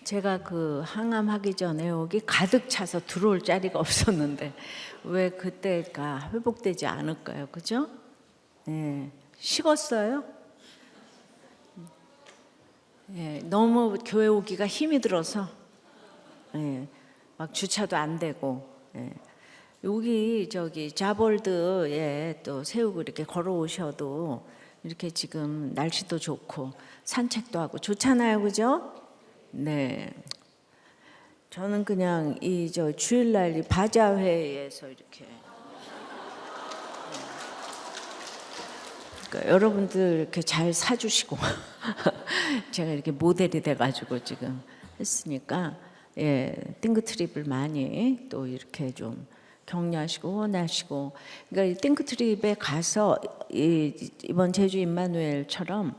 제가 그 항암하기 전에 여기 가득 차서 들어올 자리가 없었는데 왜 그때가 회복되지 않을까요? 그죠? 예, 식었어요? 예, 너무 교회 오기가 힘이 들어서 예, 막 주차도 안 되고 예. 여기 저기 자볼드에 또 세우고 이렇게 걸어오셔도 이렇게 지금 날씨도 좋고 산책도 하고 좋잖아요, 그죠? 네. 저는 그냥 이 저 주일날 이 바자회에서 이렇게 그러니까 여러분들 이렇게 잘 사주시고 제가 이렇게 모델이 돼가지고 지금 했으니까 예, 띵크트립을 많이 또 이렇게 좀 격려하시고 후원하시고 그러니까 이 띵크트립에 가서 이번 제주 임마누엘처럼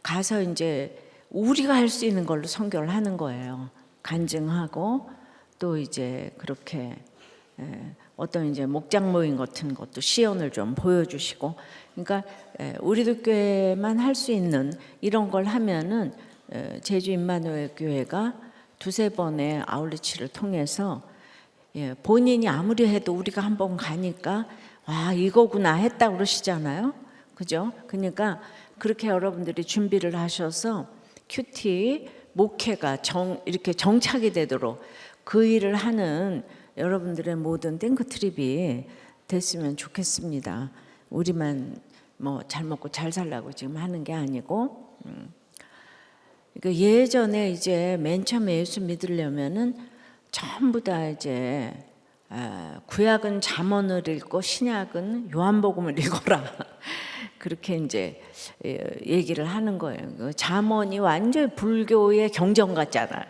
가서 이제 우리가 할 수 있는 걸로 선교를 하는 거예요. 간증하고 또 이제 그렇게 어떤 이제 목장 모임 같은 것도 시연을 좀 보여주시고 그러니까 우리도 교회만 할 수 있는 이런 걸 하면은 제주 임마누엘 교회가 두세 번의 아울리치를 통해서 본인이 아무리 해도 우리가 한번 가니까 와 이거구나 했다 그러시잖아요. 그죠? 그러니까 그렇게 여러분들이 준비를 하셔서 큐티 목회가 이렇게 정착이 되도록 그 일을 하는 여러분들의 모든 띵크트립이 됐으면 좋겠습니다. 우리만 뭐 잘 먹고 잘 살라고 지금 하는 게 아니고 그러니까 예전에 이제 맨 처음에 예수 믿으려면은 전부 다 이제 구약은 잠언을 읽고 신약은 요한복음을 읽어라 그렇게 이제 얘기를 하는 거예요. 잠언이 완전히 불교의 경전 같잖아요.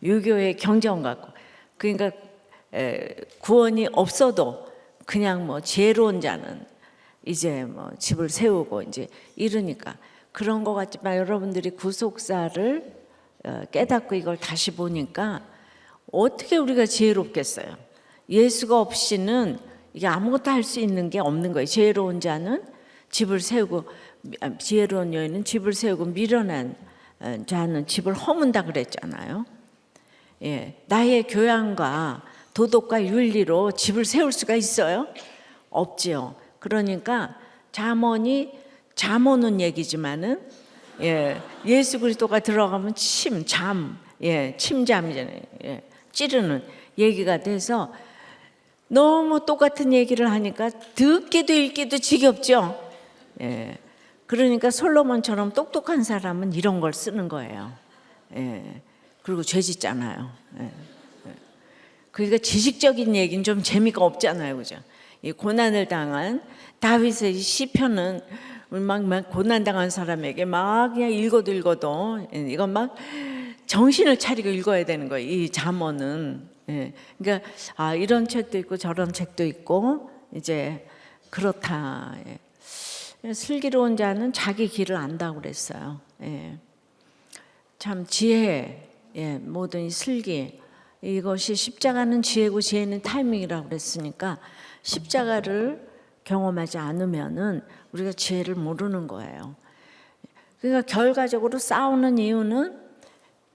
유교의 경전 같고 그러니까 구원이 없어도 그냥 뭐 지혜로운 자는 이제 뭐 집을 세우고 이제 이러니까 그런 것 같지만 여러분들이 구속사를 깨닫고 이걸 다시 보니까 어떻게 우리가 지혜롭겠어요? 예수가 없이는 이게 아무것도 할 수 있는 게 없는 거예요. 지혜로운 자는 집을 세우고 지혜로운 여인은 집을 세우고 미련한 자는 집을 허문다 그랬잖아요. 예, 나의 교양과 도덕과 윤리로 집을 세울 수가 있어요? 없지요. 그러니까 잠언은 얘기지만은 예수 그리스도가 들어가면 침잠이잖아요. 찌르는 얘기가 돼서 너무 똑같은 얘기를 하니까 듣기도 읽기도 지겹죠. 그러니까 솔로몬처럼 똑똑한 사람은 이런 걸 쓰는 거예요. 그리고 죄 짓잖아요. 그러니까 지식적인 얘기는 좀 재미가 없잖아요, 그죠? 이 고난을 당한 다윗의 시편은 막 고난 당한 사람에게 막 그냥 읽어도 이건 막 정신을 차리고 읽어야 되는 거예요. 이 잠언은. 그러니까 이런 책도 있고 저런 책도 있고 이제 그렇다. 슬기로운 자는 자기 길을 안다고 그랬어요. 참 지혜, 모든 이 슬기 이것이 십자가는 지혜고 지혜는 타이밍이라고 그랬으니까 십자가를 경험하지 않으면은 우리가 지혜를 모르는 거예요. 그러니까 결과적으로 싸우는 이유는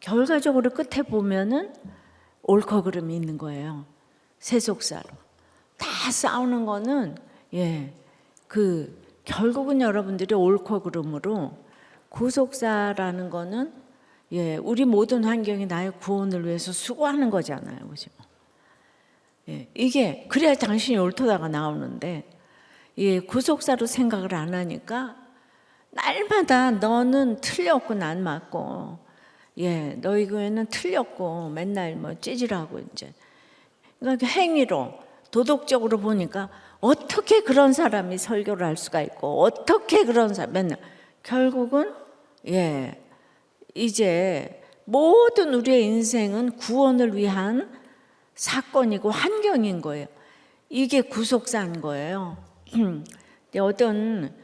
결과적으로 끝에 보면은 옳고 그름이 있는 거예요. 세속사로 다 싸우는 거는 결국은 여러분들이 옳고 그름으로 구속사라는 거는 우리 모든 환경이 나의 구원을 위해서 수고하는 거잖아요, 그죠? 이게 그래야 당신이 옳다가 나오는데 구속사로 생각을 안 하니까 날마다 너는 틀렸고 난 맞고 너희 교회는 틀렸고 맨날 뭐 찌질하고 이제 그러니까 행위로 도덕적으로 보니까 어떻게 그런 사람이 설교를 할 수가 있고 어떻게 그런 사람 맨날 결국은 이제 모든 우리의 인생은 구원을 위한 사건이고 환경인 거예요. 이게 구속사인 거예요. 어떤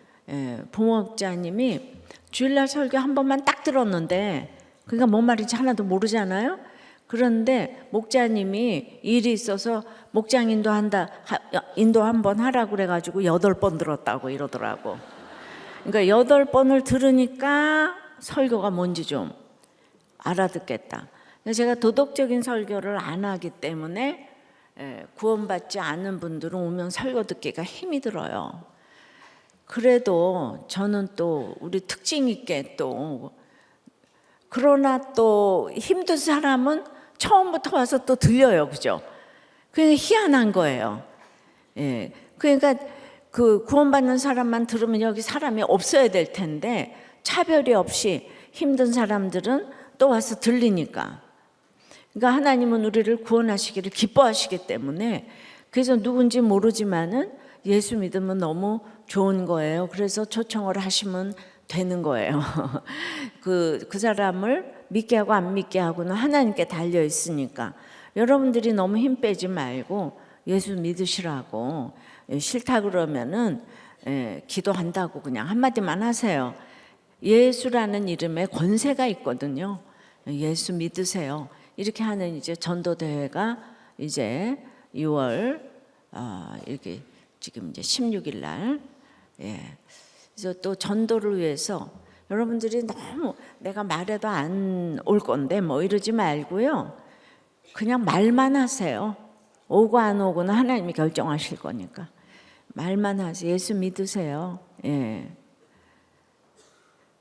부목자님이 주일날 설교 한 번만 딱 들었는데 그러니까 뭔 말인지 하나도 모르잖아요. 그런데 목자님이 일이 있어서 목장 인도 한 번 하라고 그래가지고 8번 들었다고 이러더라고. 그러니까 8번을 들으니까 설교가 뭔지 좀 알아듣겠다. 제가 도덕적인 설교를 안 하기 때문에 구원받지 않은 분들은 오면 설교 듣기가 힘이 들어요. 그래도 저는 또 우리 특징 있게 또 그러나 또 힘든 사람은 처음부터 와서 또 들려요, 그죠? 그게 희한한 거예요. 예, 그러니까 그 구원받는 사람만 들으면 여기 사람이 없어야 될 텐데 차별이 없이 힘든 사람들은 또 와서 들리니까. 그러니까 하나님은 우리를 구원하시기를 기뻐하시기 때문에 그래서 누군지 모르지만은 예수 믿으면 너무 좋은 거예요. 그래서 초청을 하시면 되는 거예요. 그 사람을 믿게 하고 안 믿게 하고는 하나님께 달려 있으니까 여러분들이 너무 힘 빼지 말고 예수 믿으시라고. 싫다 그러면은 기도한다고 그냥 한마디만 하세요. 예수라는 이름에 권세가 있거든요. 예수 믿으세요. 이렇게 하는 이제 전도 대회가 이제 6월 이렇게 지금 이제 16일 날 그래서 또 전도를 위해서 여러분들이 너무 내가 말해도 안 올 건데 뭐 이러지 말고요. 그냥 말만 하세요. 오고 안 오고는 하나님이 결정하실 거니까 말만 하세요. 예수 믿으세요.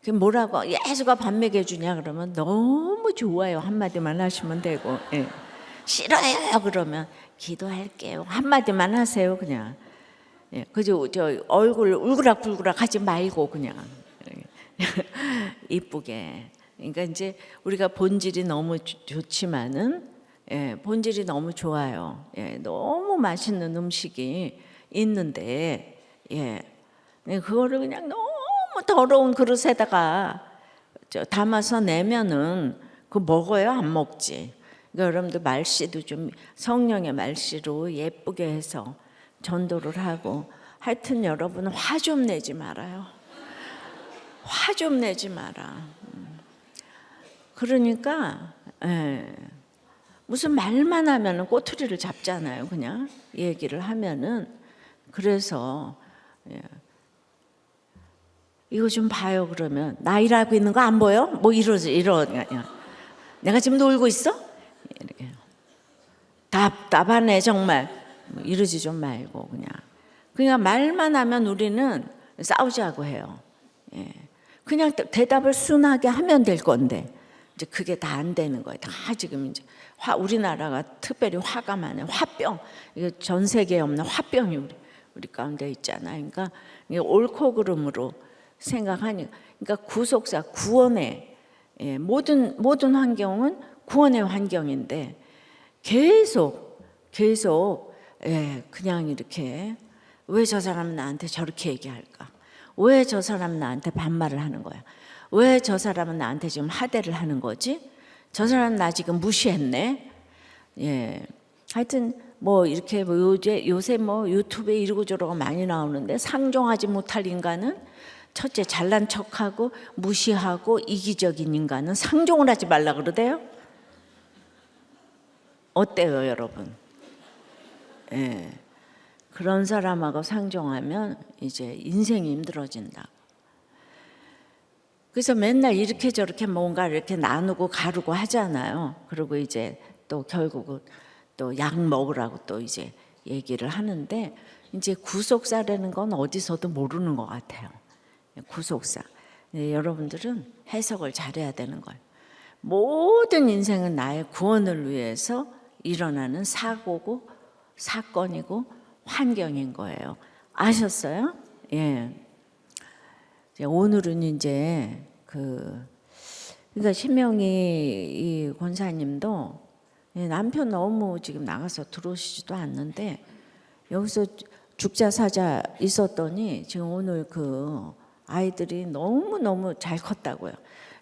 그 뭐라고 예수가 밥 먹여주냐 그러면 너무 좋아요. 한마디만 하시면 되고 싫어요 그러면 기도할게요. 한마디만 하세요. 그냥 그저 저 얼굴 울그락불그락 하지 말고 그냥 이쁘게. 그러니까 이제 우리가 본질이 너무 좋지만은 본질이 너무 좋아요. 너무 맛있는 음식이 있는데 그거를 그냥 너무 더러운 그릇에다가 담아서 내면은 그 먹어요 안 먹지. 그러니까 여러분들 말씨도 좀 성령의 말씨로 예쁘게 해서 전도를 하고 하여튼 여러분 화 좀 내지 말아요. 화 좀 내지 마라. 그러니까 무슨 말만 하면은 꼬투리를 잡잖아요. 그냥 얘기를 하면은. 그래서 이거 좀 봐요 그러면 나 일하고 있는 거 안 보여? 뭐 이러지 내가 지금 놀고 있어? 이렇게 답답하네 정말. 뭐 이러지 좀 말고 그냥 말만 하면 우리는 싸우자고 해요. 그냥 대답을 순하게 하면 될 건데 이제 그게 다 안 되는 거예요. 다 지금 이제 우리나라가 특별히 화가 많아요. 화병. 이게 전 세계에 없는 화병이 우리 가운데 있잖아요. 그러니까 옳고 그름으로 생각하니, 그러니까 구속사 구원의 모든 환경은 구원의 환경인데 계속 그냥 이렇게 왜 저 사람은 나한테 저렇게 얘기할까? 왜 저 사람은 나한테 반말을 하는 거야? 왜 저 사람은 나한테 지금 하대를 하는 거지? 저 사람은 나 지금 무시했네. 하여튼 뭐 이렇게 뭐 요새 뭐 유튜브에 이러고 저러고 많이 나오는데 상종하지 못할 인간은 첫째 잘난 척하고 무시하고 이기적인 인간은 상종을 하지 말라 그러대요. 어때요, 여러분? 그런 사람하고 상종하면 이제 인생이 힘들어진다. 그래서 맨날 이렇게 저렇게 뭔가 이렇게 나누고 가르고 하잖아요. 그리고 이제 또 결국은 또 약 먹으라고 또 이제 얘기를 하는데 이제 구속사라는 건 어디서도 모르는 것 같아요. 구속사. 여러분들은 해석을 잘해야 되는 거예요. 모든 인생은 나의 구원을 위해서 일어나는 사고고 사건이고 환경인 거예요. 아셨어요? 오늘은 이제 그러니까 신명희 이 권사님도 남편 너무 지금 나가서 들어오시지도 않는데 여기서 죽자 사자 있었더니 지금 오늘 그 아이들이 너무 잘 컸다고요.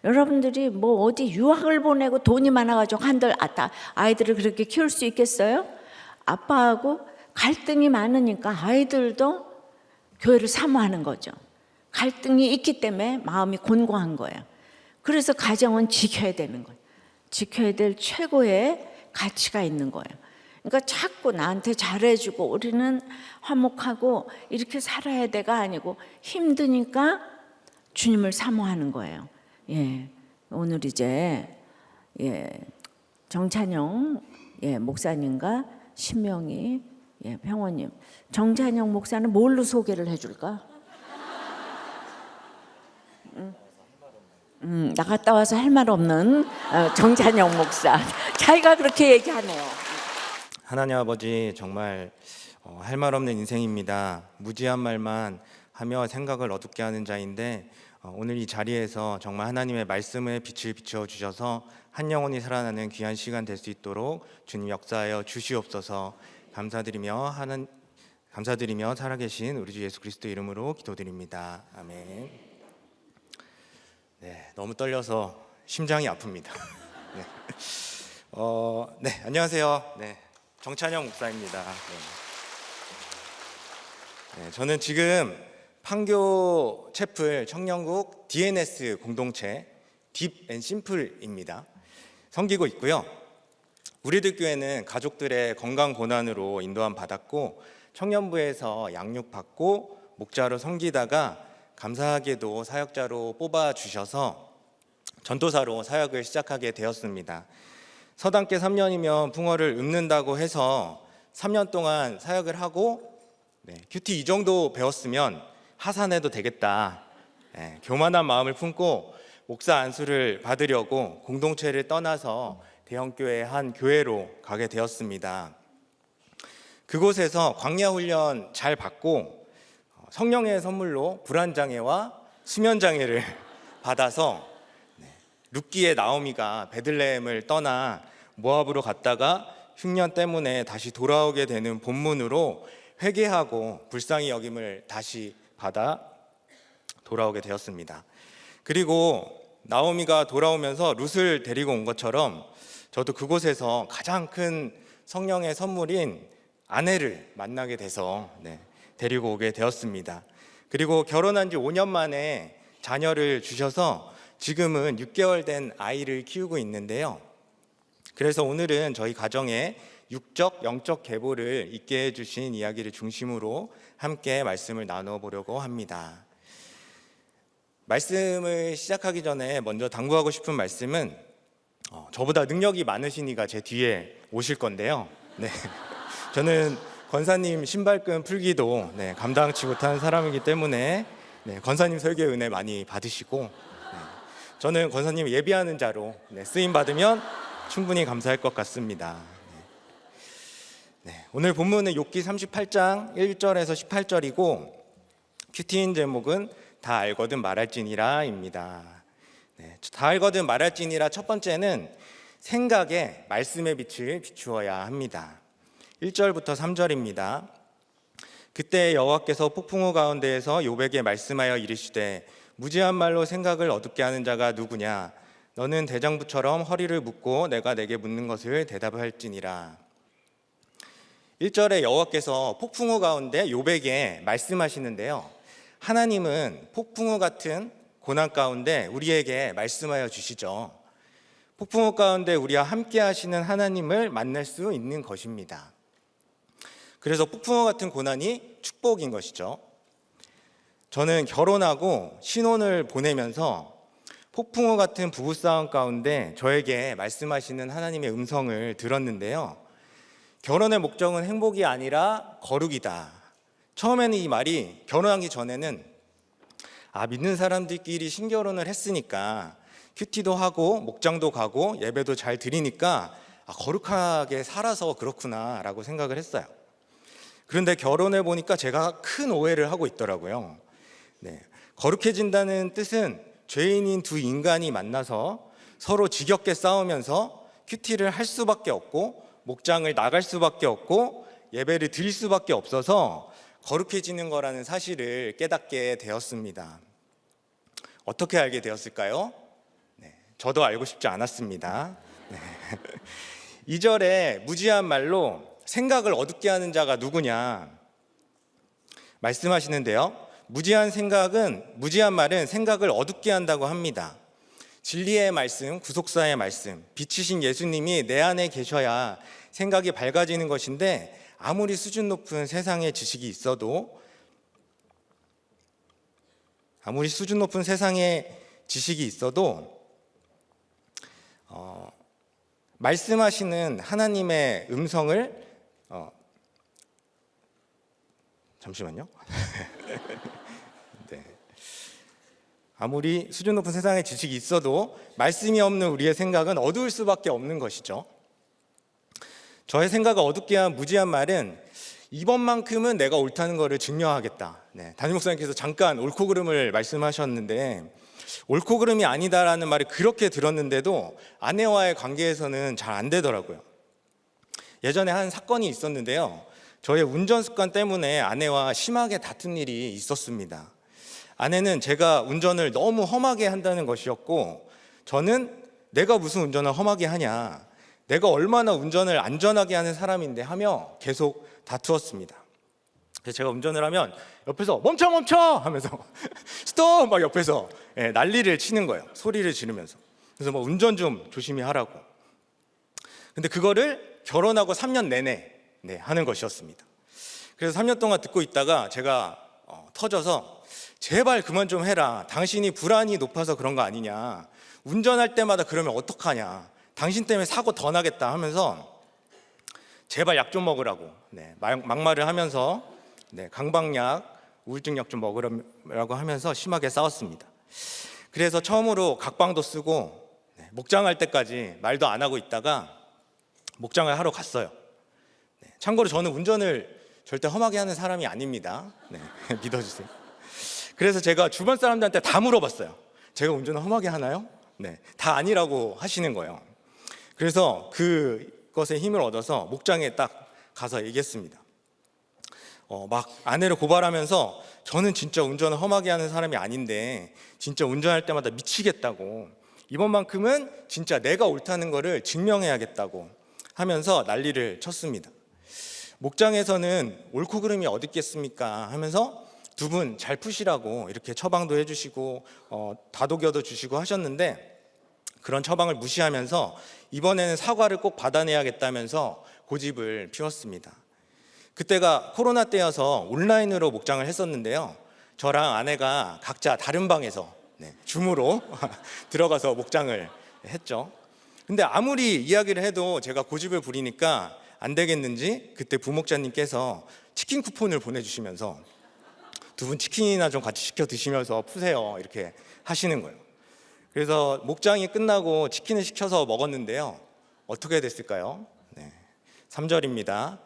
여러분들이 뭐 어디 유학을 보내고 돈이 많아가지고 한들 아이들을 그렇게 키울 수 있겠어요? 아빠하고 갈등이 많으니까 아이들도 교회를 사모하는 거죠. 갈등이 있기 때문에 마음이 곤고한 거예요. 그래서 가정은 지켜야 되는 거예요. 지켜야 될 최고의 가치가 있는 거예요. 그러니까 자꾸 나한테 잘해주고 우리는 화목하고 이렇게 살아야 돼가 아니고 힘드니까 주님을 사모하는 거예요. 오늘 이제 정찬영 목사님과 신명희 평원님. 정찬영 목사는 뭘로 소개를 해줄까? 나갔다 와서 할 말 없는 정찬영 목사. 자기가 그렇게 얘기하네요. 하나님 아버지, 정말 할 말 없는 인생입니다. 무지한 말만 하며 생각을 어둡게 하는 자인데, 오늘 이 자리에서 정말 하나님의 말씀의 빛을 비춰 주셔서 한 영혼이 살아나는 귀한 시간 될 수 있도록 주님 역사하여 주시옵소서. 감사드리며 살아계신 우리 주 예수 그리스도 이름으로 기도드립니다. 아멘. 네, 너무 떨려서 심장이 아픕니다. 네, 안녕하세요. 네, 정찬영 목사입니다. 네, 저는 지금 판교 채플 청년국 DNS 공동체 딥앤심플입니다. 섬기고 있고요. 우리들 교회는 가족들의 건강 고난으로 인도함 받았고, 청년부에서 양육받고 목자로 섬기다가 감사하게도 사역자로 뽑아주셔서 전도사로 사역을 시작하게 되었습니다. 서당께 3년이면 붕어를 읊는다고 해서 3년 동안 사역을 하고, 큐티 이 정도 배웠으면 하산해도 되겠다, 교만한 마음을 품고 목사 안수를 받으려고 공동체를 떠나서 대형교회 한 교회로 가게 되었습니다. 그곳에서 광야 훈련 잘 받고 성령의 선물로 불안장애와 수면장애를 받아서 룻기의 나오미가 베들레헴을 떠나 모압으로 갔다가 흉년 때문에 다시 돌아오게 되는 본문으로 회개하고 불쌍히 여김을 다시 받아 돌아오게 되었습니다. 그리고 나오미가 돌아오면서 룻을 데리고 온 것처럼 저도 그곳에서 가장 큰 성령의 선물인 아내를 만나게 돼서 데리고 오게 되었습니다. 그리고 결혼한 지 5년 만에 자녀를 주셔서 지금은 6개월 된 아이를 키우고 있는데요. 그래서 오늘은 저희 가정의 육적, 영적 계보를 있게 해주신 이야기를 중심으로 함께 말씀을 나눠보려고 합니다. 말씀을 시작하기 전에 먼저 당부하고 싶은 말씀은 저보다 능력이 많으신 이가 제 뒤에 오실 건데요. 저는 권사님 신발끈 풀기도 감당치 못한 사람이기 때문에 권사님 설교 은혜 많이 받으시고, 저는 권사님 예비하는 자로 쓰임 받으면 충분히 감사할 것 같습니다. 오늘 본문은 욥기 38장 1절에서 18절이고 큐티인 제목은 다 알거든 말할지니라 입니다. 다 알거든 말할지니라 첫 번째는 생각에 말씀의 빛을 비추어야 합니다. 1절부터 3절입니다. 그때 여호와께서 폭풍우 가운데에서 욥에게 말씀하여 이르시되 무지한 말로 생각을 어둡게 하는 자가 누구냐? 너는 대장부처럼 허리를 묶고 내가 내게 묻는 것을 대답할지니라. 1절에 여호와께서 폭풍우 가운데 욥에게 말씀하시는데요. 하나님은 폭풍우 같은 고난 가운데 우리에게 말씀하여 주시죠. 폭풍우 가운데 우리와 함께 하시는 하나님을 만날 수 있는 것입니다. 그래서 폭풍우 같은 고난이 축복인 것이죠. 저는 결혼하고 신혼을 보내면서 폭풍우 같은 부부싸움 가운데 저에게 말씀하시는 하나님의 음성을 들었는데요. 결혼의 목적은 행복이 아니라 거룩이다. 처음에는 이 말이, 결혼하기 전에는 믿는 사람들끼리 신결혼을 했으니까 큐티도 하고 목장도 가고 예배도 잘 드리니까 거룩하게 살아서 그렇구나 라고 생각을 했어요. 그런데 결혼해 보니까 제가 큰 오해를 하고 있더라고요. 거룩해진다는 뜻은 죄인인 두 인간이 만나서 서로 지겹게 싸우면서 큐티를 할 수밖에 없고 목장을 나갈 수밖에 없고 예배를 드릴 수밖에 없어서 거룩해지는 거라는 사실을 깨닫게 되었습니다. 어떻게 알게 되었을까요? 저도 알고 싶지 않았습니다. 2절에 무지한 말로 생각을 어둡게 하는 자가 누구냐 말씀하시는데요. 무지한 말은 생각을 어둡게 한다고 합니다. 진리의 말씀, 구속사의 말씀, 빛이신 예수님이 내 안에 계셔야 생각이 밝아지는 것인데, 아무리 수준 높은 세상의 지식이 있어도 말씀하시는 하나님의 음성을 잠시만요. 네. 아무리 수준 높은 세상의 지식이 있어도 말씀이 없는 우리의 생각은 어두울 수밖에 없는 것이죠. 저의 생각을 어둡게 한 무지한 말은 이번만큼은 내가 옳다는 것을 증명하겠다. 네, 담임 목사님께서 잠깐 옳고 그름을 말씀하셨는데 옳고 그름이 아니다라는 말을 그렇게 들었는데도 아내와의 관계에서는 잘 안 되더라고요. 예전에 한 사건이 있었는데요. 저의 운전 습관 때문에 아내와 심하게 다툰 일이 있었습니다. 아내는 제가 운전을 너무 험하게 한다는 것이었고, 저는 내가 무슨 운전을 험하게 하냐, 내가 얼마나 운전을 안전하게 하는 사람인데 하며 계속 다투었습니다. 그래서 제가 운전을 하면 옆에서 멈춰 하면서 스톱 막 옆에서 난리를 치는 거예요. 소리를 지르면서. 그래서 뭐 운전 좀 조심히 하라고. 근데 그거를 결혼하고 3년 내내 하는 것이었습니다. 그래서 3년 동안 듣고 있다가 제가 터져서 제발 그만 좀 해라. 당신이 불안이 높아서 그런 거 아니냐. 운전할 때마다 그러면 어떡하냐. 당신 때문에 사고 더 나겠다 하면서 제발 약 좀 먹으라고 막말을 하면서 강박약, 우울증약 좀 먹으라고 하면서 심하게 싸웠습니다. 그래서 처음으로 각방도 쓰고 목장할 때까지 말도 안 하고 있다가 목장을 하러 갔어요. 참고로 저는 운전을 절대 험하게 하는 사람이 아닙니다. 믿어주세요. 그래서 제가 주변 사람들한테 다 물어봤어요. 제가 운전을 험하게 하나요? 다 아니라고 하시는 거예요. 그래서 그것에 힘을 얻어서 목장에 딱 가서 얘기했습니다. 막 아내를 고발하면서 저는 진짜 운전을 험하게 하는 사람이 아닌데 진짜 운전할 때마다 미치겠다고, 이번만큼은 진짜 내가 옳다는 거를 증명해야겠다고 하면서 난리를 쳤습니다. 목장에서는 옳고 그름이 어디 있겠습니까 하면서 두 분 잘 푸시라고 이렇게 처방도 해주시고 다독여도 주시고 하셨는데, 그런 처방을 무시하면서 이번에는 사과를 꼭 받아내야겠다면서 고집을 피웠습니다. 그때가 코로나 때여서 온라인으로 목장을 했었는데요. 저랑 아내가 각자 다른 방에서 줌으로 들어가서 목장을 했죠. 근데 아무리 이야기를 해도 제가 고집을 부리니까 안 되겠는지 그때 부목자님께서 치킨 쿠폰을 보내주시면서 두 분 치킨이나 좀 같이 시켜 드시면서 푸세요 이렇게 하시는 거예요. 그래서 목장이 끝나고 치킨을 시켜서 먹었는데요. 어떻게 됐을까요? 3절입니다.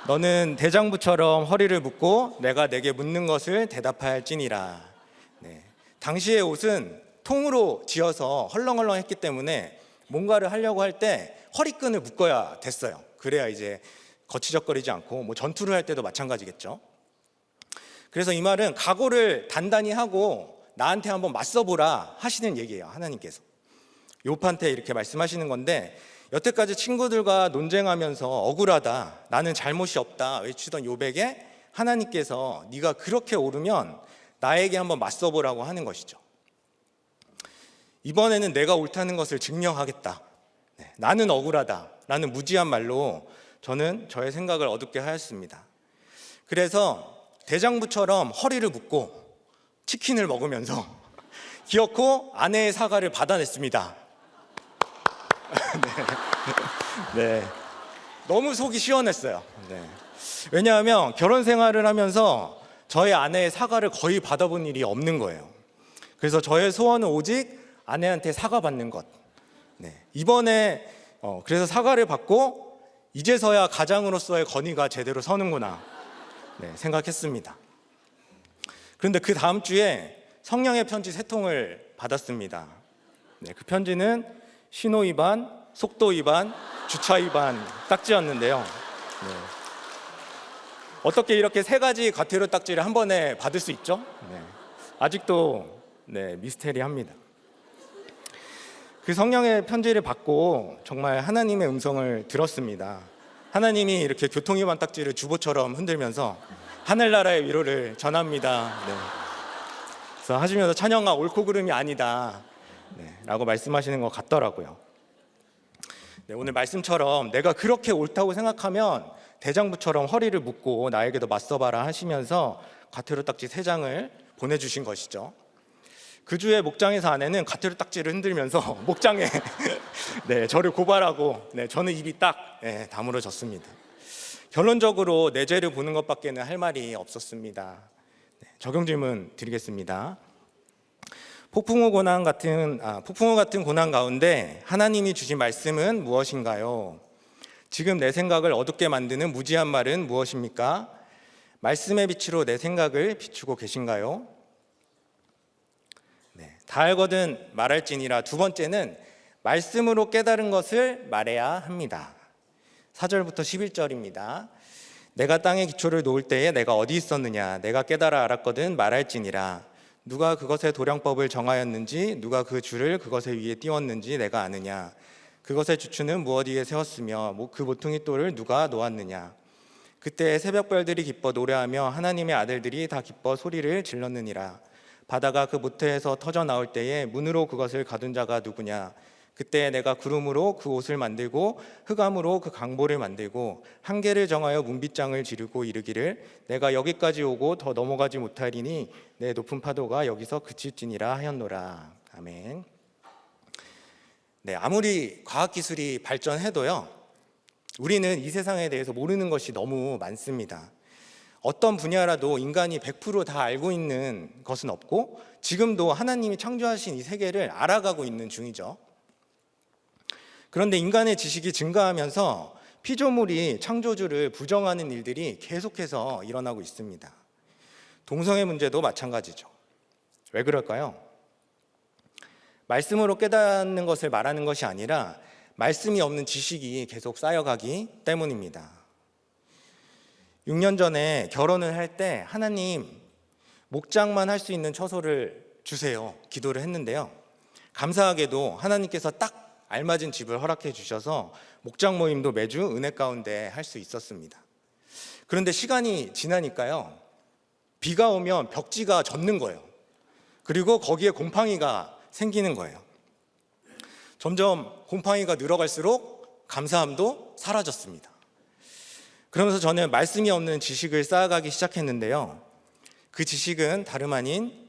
너는 대장부처럼 허리를 묶고 내가 내게 묻는 것을 대답할지니라. 당시의 옷은 통으로 지어서 헐렁헐렁했기 때문에 뭔가를 하려고 할 때 허리끈을 묶어야 됐어요. 그래야 이제 거치적거리지 않고, 뭐 전투를 할 때도 마찬가지겠죠. 그래서 이 말은 각오를 단단히 하고 나한테 한번 맞서보라 하시는 얘기예요. 하나님께서 욥한테 이렇게 말씀하시는 건데, 여태까지 친구들과 논쟁하면서 억울하다, 나는 잘못이 없다 외치던 욥에게 하나님께서 네가 그렇게 옳으면 나에게 한번 맞서보라고 하는 것이죠. 이번에는 내가 옳다는 것을 증명하겠다, 나는 억울하다 라는 무지한 말로 저는 저의 생각을 어둡게 하였습니다. 그래서 대장부처럼 허리를 묶고 치킨을 먹으면서 기어코 아내의 사과를 받아냈습니다. 네. 너무 속이 시원했어요. 왜냐하면 결혼 생활을 하면서 저의 아내의 사과를 거의 받아본 일이 없는 거예요. 그래서 저의 소원은 오직 아내한테 사과받는 것. 이번에 그래서 사과를 받고 이제서야 가장으로서의 건의가 제대로 서는구나 생각했습니다. 그런데 그 다음 주에 성령의 편지 3통을 받았습니다. 그 편지는 신호 위반, 속도 위반, 주차 위반 딱지였는데요. 어떻게 이렇게 3가지 과태료 딱지를 한 번에 받을 수 있죠? 아직도 미스테리합니다. 그 성령의 편지를 받고 정말 하나님의 음성을 들었습니다. 하나님이 이렇게 교통위반 딱지를 주보처럼 흔들면서 하늘나라의 위로를 전합니다. 그래서 하시면서 찬영아 옳고 그름이 아니다 라고 말씀하시는 것 같더라고요. 오늘 말씀처럼 내가 그렇게 옳다고 생각하면 대장부처럼 허리를 묶고 나에게도 맞서봐라 하시면서 과태료 딱지 3장을 보내주신 것이죠. 그 주에 목장에서 아내는 가테르 딱지를 흔들면서 목장에 네, 저를 고발하고 네, 저는 입이 딱 다물어졌습니다. 결론적으로 내 죄를 보는 것밖에는 할 말이 없었습니다. 네, 적용 질문 드리겠습니다. 폭풍우 같은 고난 가운데 하나님이 주신 말씀은 무엇인가요? 지금 내 생각을 어둡게 만드는 무지한 말은 무엇입니까? 말씀의 빛으로 내 생각을 비추고 계신가요? 네, 다 알거든 말할지니라. 두 번째는 말씀으로 깨달은 것을 말해야 합니다. 4절부터 11절입니다. 내가 땅에 기초를 놓을 때에 내가 어디 있었느냐? 내가 깨달아 알았거든 말할지니라. 누가 그것의 도량법을 정하였는지, 누가 그 줄을 그것의 위에 띄웠는지 내가 아느냐? 그것의 주추는 무엇 위에 세웠으며 그 모퉁이 돌을 누가 놓았느냐? 그때 새벽별들이 기뻐 노래하며 하나님의 아들들이 다 기뻐 소리를 질렀느니라. 바다가 그 모태에서 터져 나올 때에 문으로 그것을 가둔 자가 누구냐? 그때 내가 구름으로 그 옷을 만들고 흑암으로 그 강보를 만들고 한계를 정하여 문빗장을 지르고 이르기를 내가 여기까지 오고 더 넘어가지 못하리니 내 높은 파도가 여기서 그칠지니라 하였노라. 아멘. 네, 아무리 과학기술이 발전해도요, 우리는 이 세상에 대해서 모르는 것이 너무 많습니다. 어떤 분야라도 인간이 100% 다 알고 있는 것은 없고 지금도 하나님이 창조하신 이 세계를 알아가고 있는 중이죠. 그런데 인간의 지식이 증가하면서 피조물이 창조주를 부정하는 일들이 계속해서 일어나고 있습니다. 동성애 문제도 마찬가지죠. 왜 그럴까요? 말씀으로 깨닫는 것을 말하는 것이 아니라 말씀이 없는 지식이 계속 쌓여가기 때문입니다. 6년 전에 결혼을 할 때 하나님 목장만 할 수 있는 처소를 주세요 기도를 했는데요, 감사하게도 하나님께서 딱 알맞은 집을 허락해 주셔서 목장 모임도 매주 은혜 가운데 할 수 있었습니다. 그런데 시간이 지나니까요, 비가 오면 벽지가 젖는 거예요. 그리고 거기에 곰팡이가 생기는 거예요. 점점 곰팡이가 늘어갈수록 감사함도 사라졌습니다. 그러면서 저는 말씀이 없는 지식을 쌓아가기 시작했는데요, 그 지식은 다름 아닌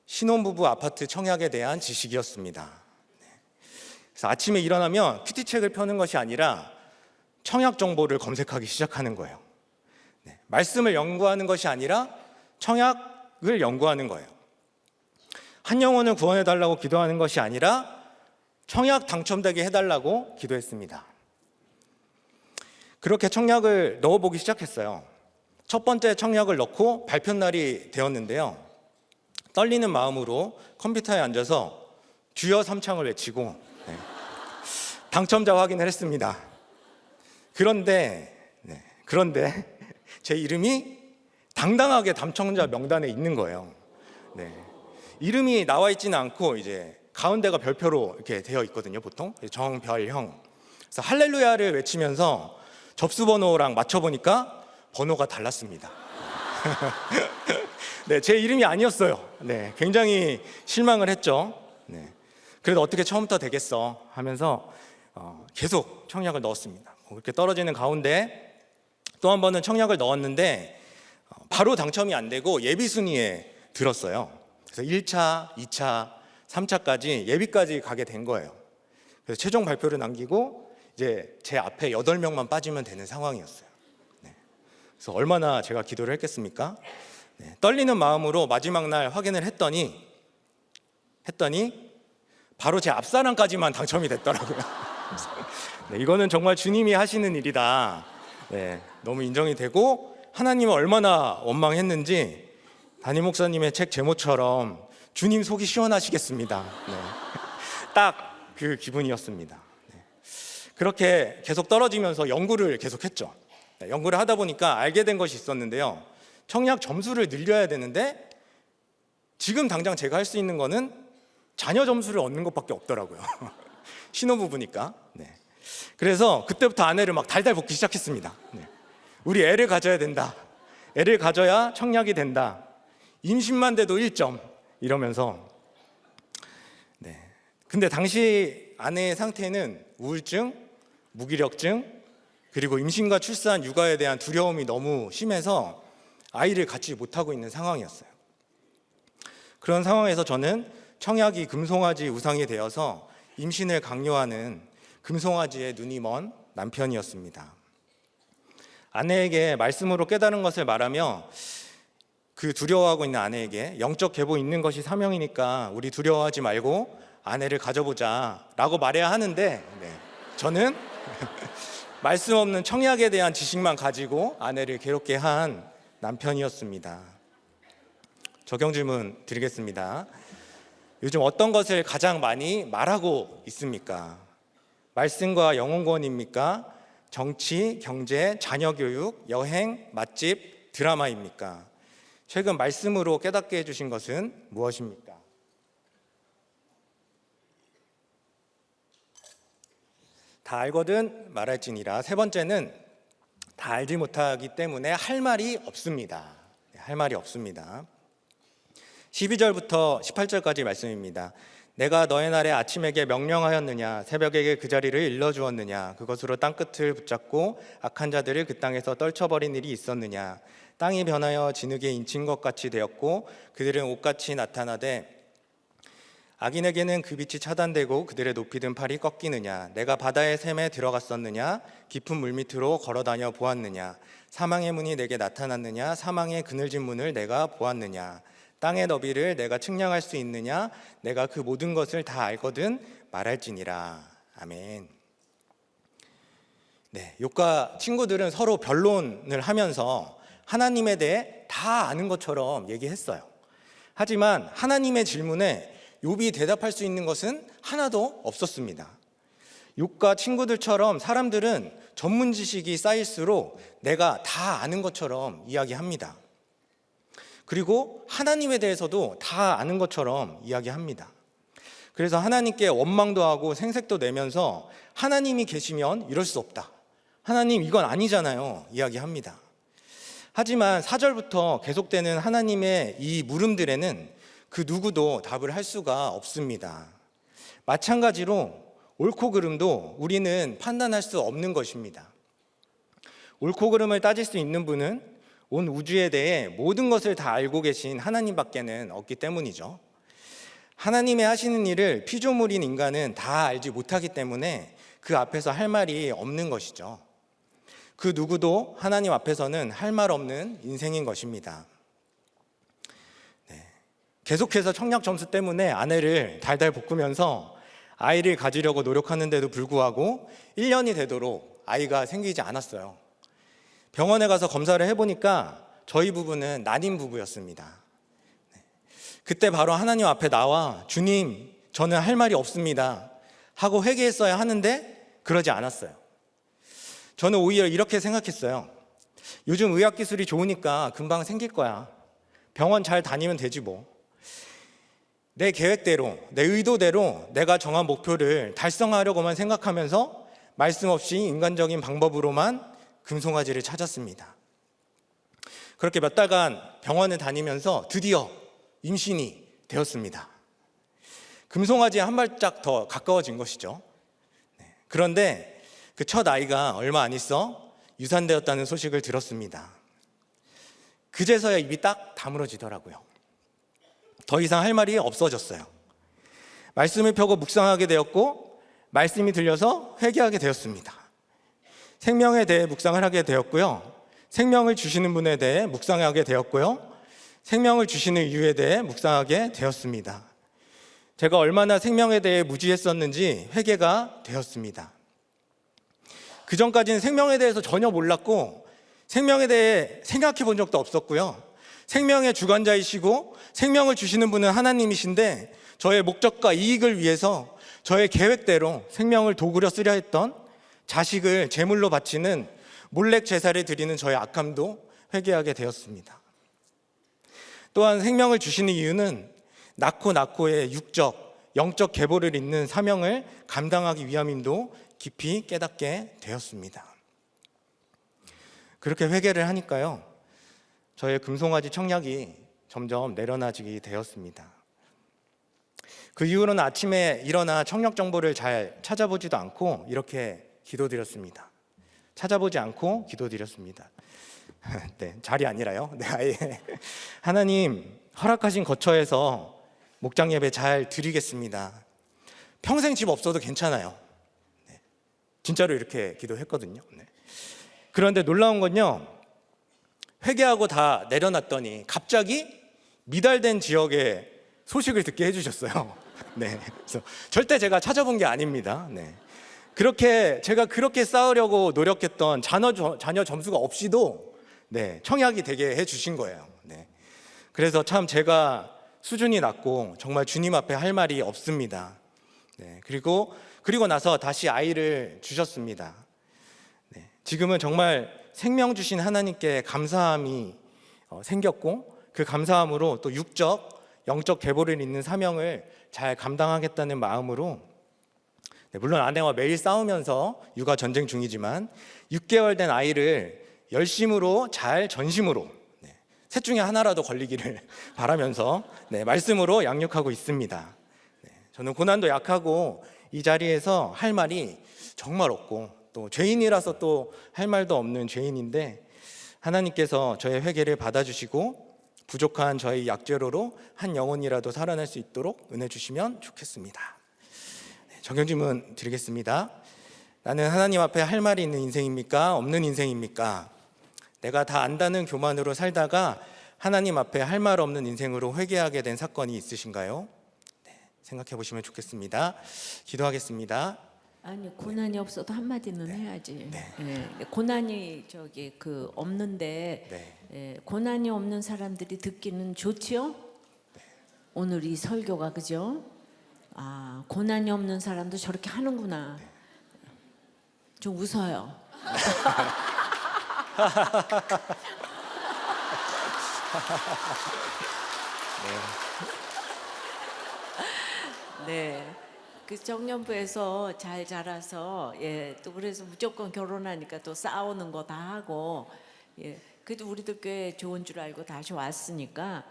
신혼부부 아파트 청약에 대한 지식이었습니다. 그래서 아침에 일어나면 큐티책을 펴는 것이 아니라 청약 정보를 검색하기 시작하는 거예요. 네, 말씀을 연구하는 것이 아니라 청약을 연구하는 거예요. 한 영혼을 구원해달라고 기도하는 것이 아니라 청약 당첨되게 해달라고 기도했습니다. 그렇게 청약을 넣어보기 시작했어요. 첫 번째 청약을 넣고 발표 날이 되었는데요, 떨리는 마음으로 컴퓨터에 앉아서 주여 삼창을 외치고 당첨자 확인을 했습니다. 그런데 제 이름이 당당하게 당첨자 명단에 있는 거예요. 네. 이름이 나와 있지는 않고 이제 가운데가 별표로 이렇게 되어 있거든요, 보통 정별형. 그래서 할렐루야를 외치면서 접수 번호랑 맞춰보니까 번호가 달랐습니다. 네, 제 이름이 아니었어요. 네, 굉장히 실망을 했죠. 네. 그래도 어떻게 처음부터 되겠어 하면서 계속 청약을 넣었습니다. 그렇게 떨어지는 가운데 또 한 번은 청약을 넣었는데 바로 당첨이 안 되고 예비 순위에 들었어요. 그래서 1차, 2차, 3차까지 예비까지 가게 된 거예요. 그래서 최종 발표를 남기고 이제 제 앞에 8명만 빠지면 되는 상황이었어요. 네. 그래서 얼마나 제가 기도를 했겠습니까? 네. 떨리는 마음으로 마지막 날 확인을 했더니 바로 제 앞사람까지만 당첨이 됐더라고요. 네, 이거는 정말 주님이 하시는 일이다. 네, 너무 인정이 되고 하나님은 얼마나 원망했는지 담임 목사님의 책 제목처럼 주님 속이 시원하시겠습니다. 네. 딱 그 기분이었습니다. 네. 그렇게 계속 떨어지면서 연구를 계속했죠. 네, 연구를 하다 보니까 알게 된 것이 있었는데요, 청약 점수를 늘려야 되는데 지금 당장 제가 할 수 있는 거는 자녀 점수를 얻는 것밖에 없더라고요. 신혼부부니까. 네. 그래서 그때부터 아내를 막 달달 볶기 시작했습니다. 네. 우리 애를 가져야 된다. 애를 가져야 청약이 된다. 임신만 돼도 1점 이러면서. 네. 근데 당시 아내의 상태는 우울증, 무기력증, 그리고 임신과 출산, 육아에 대한 두려움이 너무 심해서 아이를 갖지 못하고 있는 상황이었어요. 그런 상황에서 저는 청약이 금송아지 우상이 되어서 임신을 강요하는 금송아지의 눈이 먼 남편이었습니다. 아내에게 말씀으로 깨달은 것을 말하며 그 두려워하고 있는 아내에게 영적 계보 있는 것이 사명이니까 우리 두려워하지 말고 아내를 가져보자 라고 말해야 하는데 저는 말씀 없는 청약에 대한 지식만 가지고 아내를 괴롭게 한 남편이었습니다. 적용 질문 드리겠습니다. 요즘 어떤 것을 가장 많이 말하고 있습니까? 말씀과 영혼구원입니까? 정치, 경제, 자녀 교육, 여행, 맛집, 드라마입니까? 최근 말씀으로 깨닫게 해주신 것은 무엇입니까? 다 알거든 말할지니라. 세 번째는 다 알지 못하기 때문에 할 말이 없습니다. 할 말이 없습니다. 12절부터 18절까지 말씀입니다. 내가 너의 날에 아침에게 명령하였느냐, 새벽에게 그 자리를 일러주었느냐, 그것으로 땅끝을 붙잡고 악한 자들을 그 땅에서 떨쳐버린 일이 있었느냐. 땅이 변하여 진흙에 인친 것 같이 되었고 그들은 옷같이 나타나되 악인에게는 그 빛이 차단되고 그들의 높이 든 팔이 꺾이느냐. 내가 바다의 샘에 들어갔었느냐, 깊은 물밑으로 걸어다녀 보았느냐. 사망의 문이 내게 나타났느냐, 사망의 그늘진 문을 내가 보았느냐. 땅의 너비를 내가 측량할 수 있느냐, 내가 그 모든 것을 다 알거든 말할지니라. 아멘. 네, 욥과 친구들은 서로 변론을 하면서 하나님에 대해 다 아는 것처럼 얘기했어요. 하지만 하나님의 질문에 욥이 대답할 수 있는 것은 하나도 없었습니다. 욥과 친구들처럼 사람들은 전문 지식이 쌓일수록 내가 다 아는 것처럼 이야기합니다. 그리고 하나님에 대해서도 다 아는 것처럼 이야기합니다. 그래서 하나님께 원망도 하고 생색도 내면서 하나님이 계시면 이럴 수 없다, 하나님 이건 아니잖아요 이야기합니다. 하지만 4절부터 계속되는 하나님의 이 물음들에는 그 누구도 답을 할 수가 없습니다. 마찬가지로 옳고 그름도 우리는 판단할 수 없는 것입니다. 옳고 그름을 따질 수 있는 분은 온 우주에 대해 모든 것을 다 알고 계신 하나님밖에는 없기 때문이죠. 하나님의 하시는 일을 피조물인 인간은 다 알지 못하기 때문에 그 앞에서 할 말이 없는 것이죠. 그 누구도 하나님 앞에서는 할 말 없는 인생인 것입니다. 계속해서 청약 점수 때문에 아내를 달달 볶으면서 아이를 가지려고 노력하는데도 불구하고 1년이 되도록 아이가 생기지 않았어요. 병원에 가서 검사를 해보니까 저희 부부는 난임 부부였습니다. 그때 바로 하나님 앞에 나와 주님, 저는 할 말이 없습니다 하고 회개했어야 하는데 그러지 않았어요. 저는 오히려 이렇게 생각했어요. 요즘 의학기술이 좋으니까 금방 생길 거야. 병원 잘 다니면 되지 뭐. 내 계획대로, 내 의도대로 내가 정한 목표를 달성하려고만 생각하면서 말씀 없이 인간적인 방법으로만 금송아지를 찾았습니다. 그렇게 몇 달간 병원을 다니면서 드디어 임신이 되었습니다. 금송아지에 한 발짝 더 가까워진 것이죠. 그런데 그 첫 아이가 얼마 안 있어 유산되었다는 소식을 들었습니다. 그제서야 입이 딱 다물어지더라고요. 더 이상 할 말이 없어졌어요. 말씀을 펴고 묵상하게 되었고 말씀이 들려서 회개하게 되었습니다. 생명에 대해 묵상을 하게 되었고요. 생명을 주시는 분에 대해 묵상하게 되었고요. 생명을 주시는 이유에 대해 묵상하게 되었습니다. 제가 얼마나 생명에 대해 무지했었는지 회개가 되었습니다. 그 전까지는 생명에 대해서 전혀 몰랐고 생명에 대해 생각해 본 적도 없었고요. 생명의 주관자이시고 생명을 주시는 분은 하나님이신데 저의 목적과 이익을 위해서 저의 계획대로 생명을 도구려 쓰려 했던 자식을 제물로 바치는 몰렉 제사를 드리는 저의 악함도 회개하게 되었습니다. 또한 생명을 주시는 이유는 낳고의 육적, 영적 계보를 잇는 사명을 감당하기 위함임도 깊이 깨닫게 되었습니다. 그렇게 회개를 하니까요, 저의 금송아지 청약이 점점 내려놔지게 되었습니다. 그 이후로는 아침에 일어나 청약 정보를 잘 찾아보지도 않고 이렇게 기도드렸습니다. 찾아보지 않고 기도드렸습니다. 네, 잘이 아니라요. 네, 아예 하나님 허락하신 거처에서 목장 예배 잘 드리겠습니다. 평생 집 없어도 괜찮아요. 네. 진짜로 이렇게 기도했거든요. 네. 그런데 놀라운 건요, 회개하고 다 내려놨더니 갑자기 미달된 지역에 소식을 듣게 해주셨어요. 네. 그래서 절대 제가 찾아본 게 아닙니다. 네. 제가 그렇게 쌓으려고 노력했던 자녀 점수가 없이도 네, 청약이 되게 해주신 거예요. 네. 그래서 참 제가 수준이 낮고 정말 주님 앞에 할 말이 없습니다. 네. 그리고 나서 다시 아이를 주셨습니다. 네. 지금은 정말 생명 주신 하나님께 감사함이 생겼고, 그 감사함으로 또 육적, 영적 계보를 잇는 사명을 잘 감당하겠다는 마음으로, 네, 물론 아내와 매일 싸우면서 육아 전쟁 중이지만 6개월 된 아이를 열심으로 잘 전심으로, 네, 셋 중에 하나라도 걸리기를 바라면서 네, 말씀으로 양육하고 있습니다. 네, 저는 고난도 약하고 이 자리에서 할 말이 정말 없고 또 죄인이라서 또 할 말도 없는 죄인인데, 하나님께서 저의 회개를 받아주시고 부족한 저의 약죄로로 한 영혼이라도 살아날 수 있도록 은혜 주시면 좋겠습니다. 네, 적용 질문 드리겠습니다. 나는 하나님 앞에 할 말이 있는 인생입니까? 없는 인생입니까? 내가 다 안다는 교만으로 살다가 하나님 앞에 할 말 없는 인생으로 회개하게 된 사건이 있으신가요? 네, 생각해 보시면 좋겠습니다. 기도하겠습니다. 아니, 고난이 없어도 한마디는 해야지. 예, 고난이 없는데 네. 예, 고난이 없는 사람들이 듣기는 좋지요? 오늘 이 설교가, 그죠? 아, 고난이 없는 사람도 저렇게 하는구나. 좀 웃어요. 네. 그 청년부에서 잘 자라서, 예, 또 그래서 무조건 결혼하니까 또 싸우는 거 다 하고, 예, 그래도 우리도 꽤 좋은 줄 알고 다시 왔으니까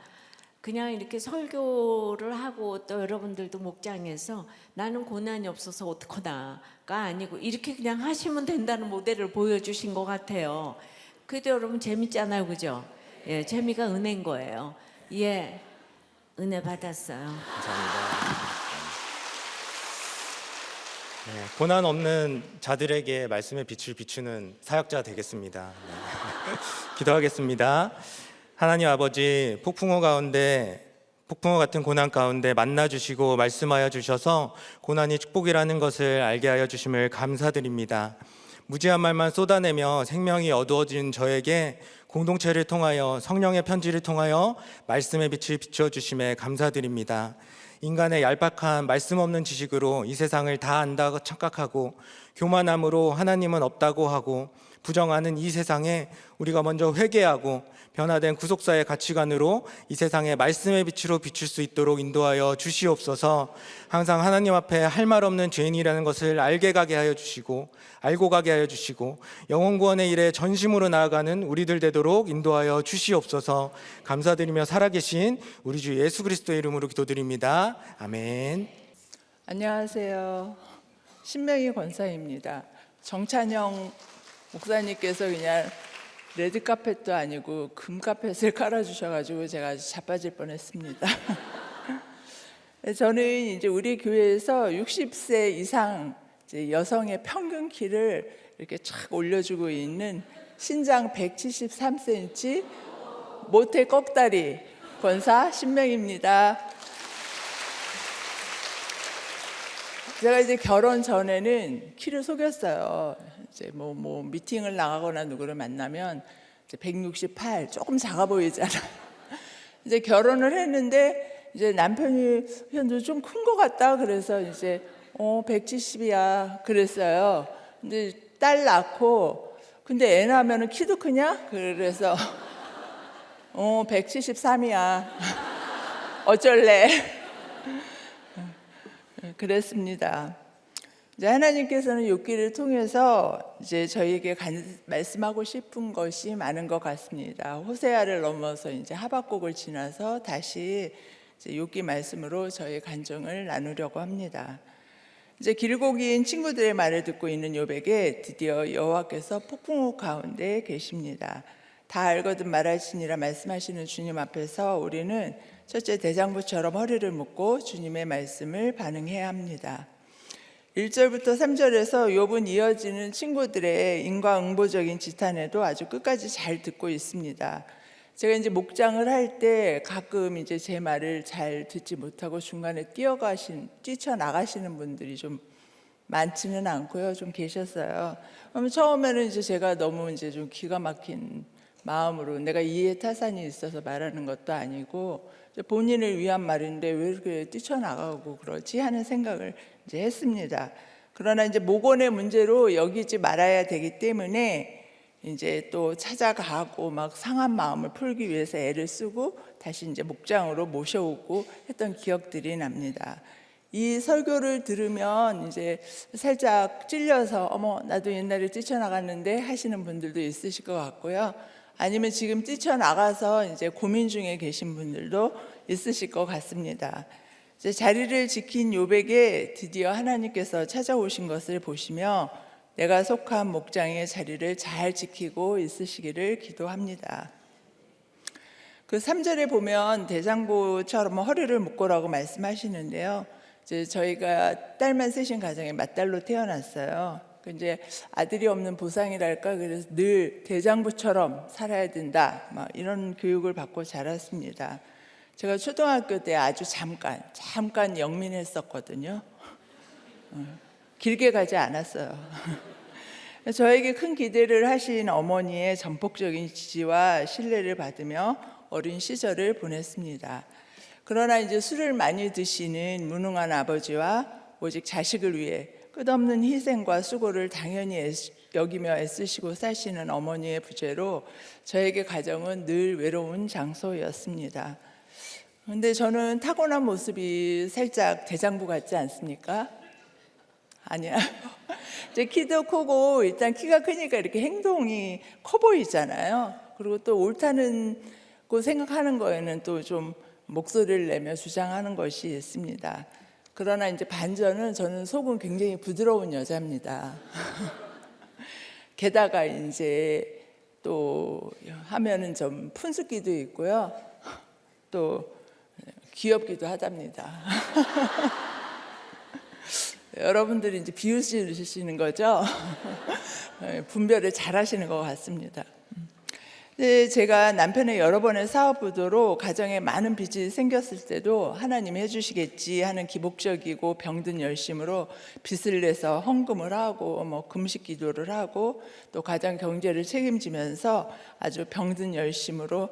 그냥 이렇게 설교를 하고 또 여러분들도 목장에서 나는 고난이 없어서 어떡하나가 아니고 이렇게 그냥 하시면 된다는 모델을 보여주신 것 같아요. 그래도 여러분 재밌잖아요, 그죠? 예, 재미가 은혜인 거예요. 예, 은혜 받았어요. 감사합니다. 네, 고난 없는 자들에게 말씀의 빛을 비추는 사역자 되겠습니다. 네. 기도하겠습니다. 하나님 아버지, 폭풍우 같은 고난 가운데 만나주시고 말씀하여 주셔서 고난이 축복이라는 것을 알게 하여 주심을 감사드립니다. 무지한 말만 쏟아내며 생명이 어두워진 저에게 공동체를 통하여, 성령의 편지를 통하여 말씀의 빛을 비춰주심에 감사드립니다. 인간의 얄팍한 말씀 없는 지식으로 이 세상을 다 안다고 착각하고 교만함으로 하나님은 없다고 하고 부정하는 이 세상에 우리가 먼저 회개하고 변화된 구속사의 가치관으로 이 세상에 말씀의 빛으로 비출 수 있도록 인도하여 주시옵소서. 항상 하나님 앞에 할 말 없는 죄인이라는 것을 알고 가게 하여 주시고 영혼 구원의 일에 전심으로 나아가는 우리들 되도록 인도하여 주시옵소서. 감사드리며 살아계신 우리 주 예수 그리스도의 이름으로 기도드립니다. 아멘. 안녕하세요. 신명희 권사입니다. 정찬영 목사님께서 그냥 레드카펫도 아니고 금카펫을 깔아주셔가지고 제가 아주 자빠질 뻔했습니다. 저는 이제 우리 교회에서 60세 이상 이제 여성의 평균 키를 이렇게 촥 올려주고 있는 신장 173cm 모태 꺽다리 권사 신명입니다. 제가 이제 결혼 전에는 키를 속였어요. 이제 뭐 미팅을 나가거나 누구를 만나면 이제 168 조금 작아 보이잖아. 이제 결혼을 했는데 이제 남편이 너 좀 큰 것 같다 그래서 이제 170이야 그랬어요. 근데 딸 낳고 근데 애 낳으면 키도 크냐? 그래서 173이야. 어쩔래? 그랬습니다. 이제 하나님께서는 욥기를 통해서 이제 저희에게 말씀하고 싶은 것이 많은 것 같습니다. 호세아를 넘어서 이제 하박국을 지나서 다시 이제 욥기 말씀으로 저희 간증을 나누려고 합니다. 이제 길고 긴 친구들의 말을 듣고 있는 욥에게 드디어 여호와께서 폭풍우 가운데 계십니다. 다 알거든 말할지니라 말씀하시는 주님 앞에서 우리는 첫째 대장부처럼 허리를 묶고 주님의 말씀을 반응해야 합니다. 1절부터 3절에서 욥은 이어지는 친구들의 인과응보적인 지탄에도 아주 끝까지 잘 듣고 있습니다. 제가 이제 목장을 할 때 가끔 이제 제 말을 잘 듣지 못하고 중간에 뛰쳐나가시는 분들이 좀 많지는 않고요. 좀 계셨어요. 그럼 처음에는 이제 제가 너무 이제 좀 기가 막힌 마음으로 내가 이해 타산이 있어서 말하는 것도 아니고 본인을 위한 말인데 왜 이렇게 뛰쳐나가고 그러지 하는 생각을 이제 했습니다. 그러나 이제 목원의 문제로 여기지 말아야 되기 때문에 이제 또 찾아가고 막 상한 마음을 풀기 위해서 애를 쓰고 다시 이제 목장으로 모셔오고 했던 기억들이 납니다. 이 설교를 들으면 이제 살짝 찔려서 어머 나도 옛날에 뛰쳐나갔는데 하시는 분들도 있으실 것 같고요. 아니면 지금 뛰쳐나가서 이제 고민 중에 계신 분들도 있으실 것 같습니다. 이제 자리를 지킨 욥에게 드디어 하나님께서 찾아오신 것을 보시며 내가 속한 목장의 자리를 잘 지키고 있으시기를 기도합니다. 그 3절에 보면 대장부처럼 허리를 묶으라고 말씀하시는데요. 이제 저희가 딸만 셋인 가정에 맏딸로 태어났어요. 이제 아들이 없는 보상이랄까 그래서 늘 대장부처럼 살아야 된다 막 이런 교육을 받고 자랐습니다. 제가 초등학교 때 아주 잠깐 영민했었거든요. 길게 가지 않았어요. 저에게 큰 기대를 하신 어머니의 전폭적인 지지와 신뢰를 받으며 어린 시절을 보냈습니다. 그러나 이제 술을 많이 드시는 무능한 아버지와 오직 자식을 위해 끝없는 희생과 수고를 당연히 여기며 애쓰시고 사시는 어머니의 부재로 저에게 가정은 늘 외로운 장소였습니다. 그런데 저는 타고난 모습이 살짝 대장부 같지 않습니까? 아니야. 제 키도 크고 일단 키가 크니까 이렇게 행동이 커 보이잖아요. 그리고 또 옳다는 거 생각하는 거에는 또 좀 목소리를 내며 주장하는 것이 있습니다. 그러나 이제 반전은 저는 속은 굉장히 부드러운 여자입니다. 게다가 이제 또 하면은 좀 푼숙기도 있고요. 또 귀엽기도 하답니다. 여러분들이 이제 비웃으시는 거죠? 분별을 잘 하시는 것 같습니다. 제가 남편의 여러 번의 사업부도로 가정에 많은 빚이 생겼을 때도 하나님이 해주시겠지 하는 기복적이고 병든 열심으로 빚을 내서 헌금을 하고 금식 기도를 하고 또 가정 경제를 책임지면서 아주 병든 열심으로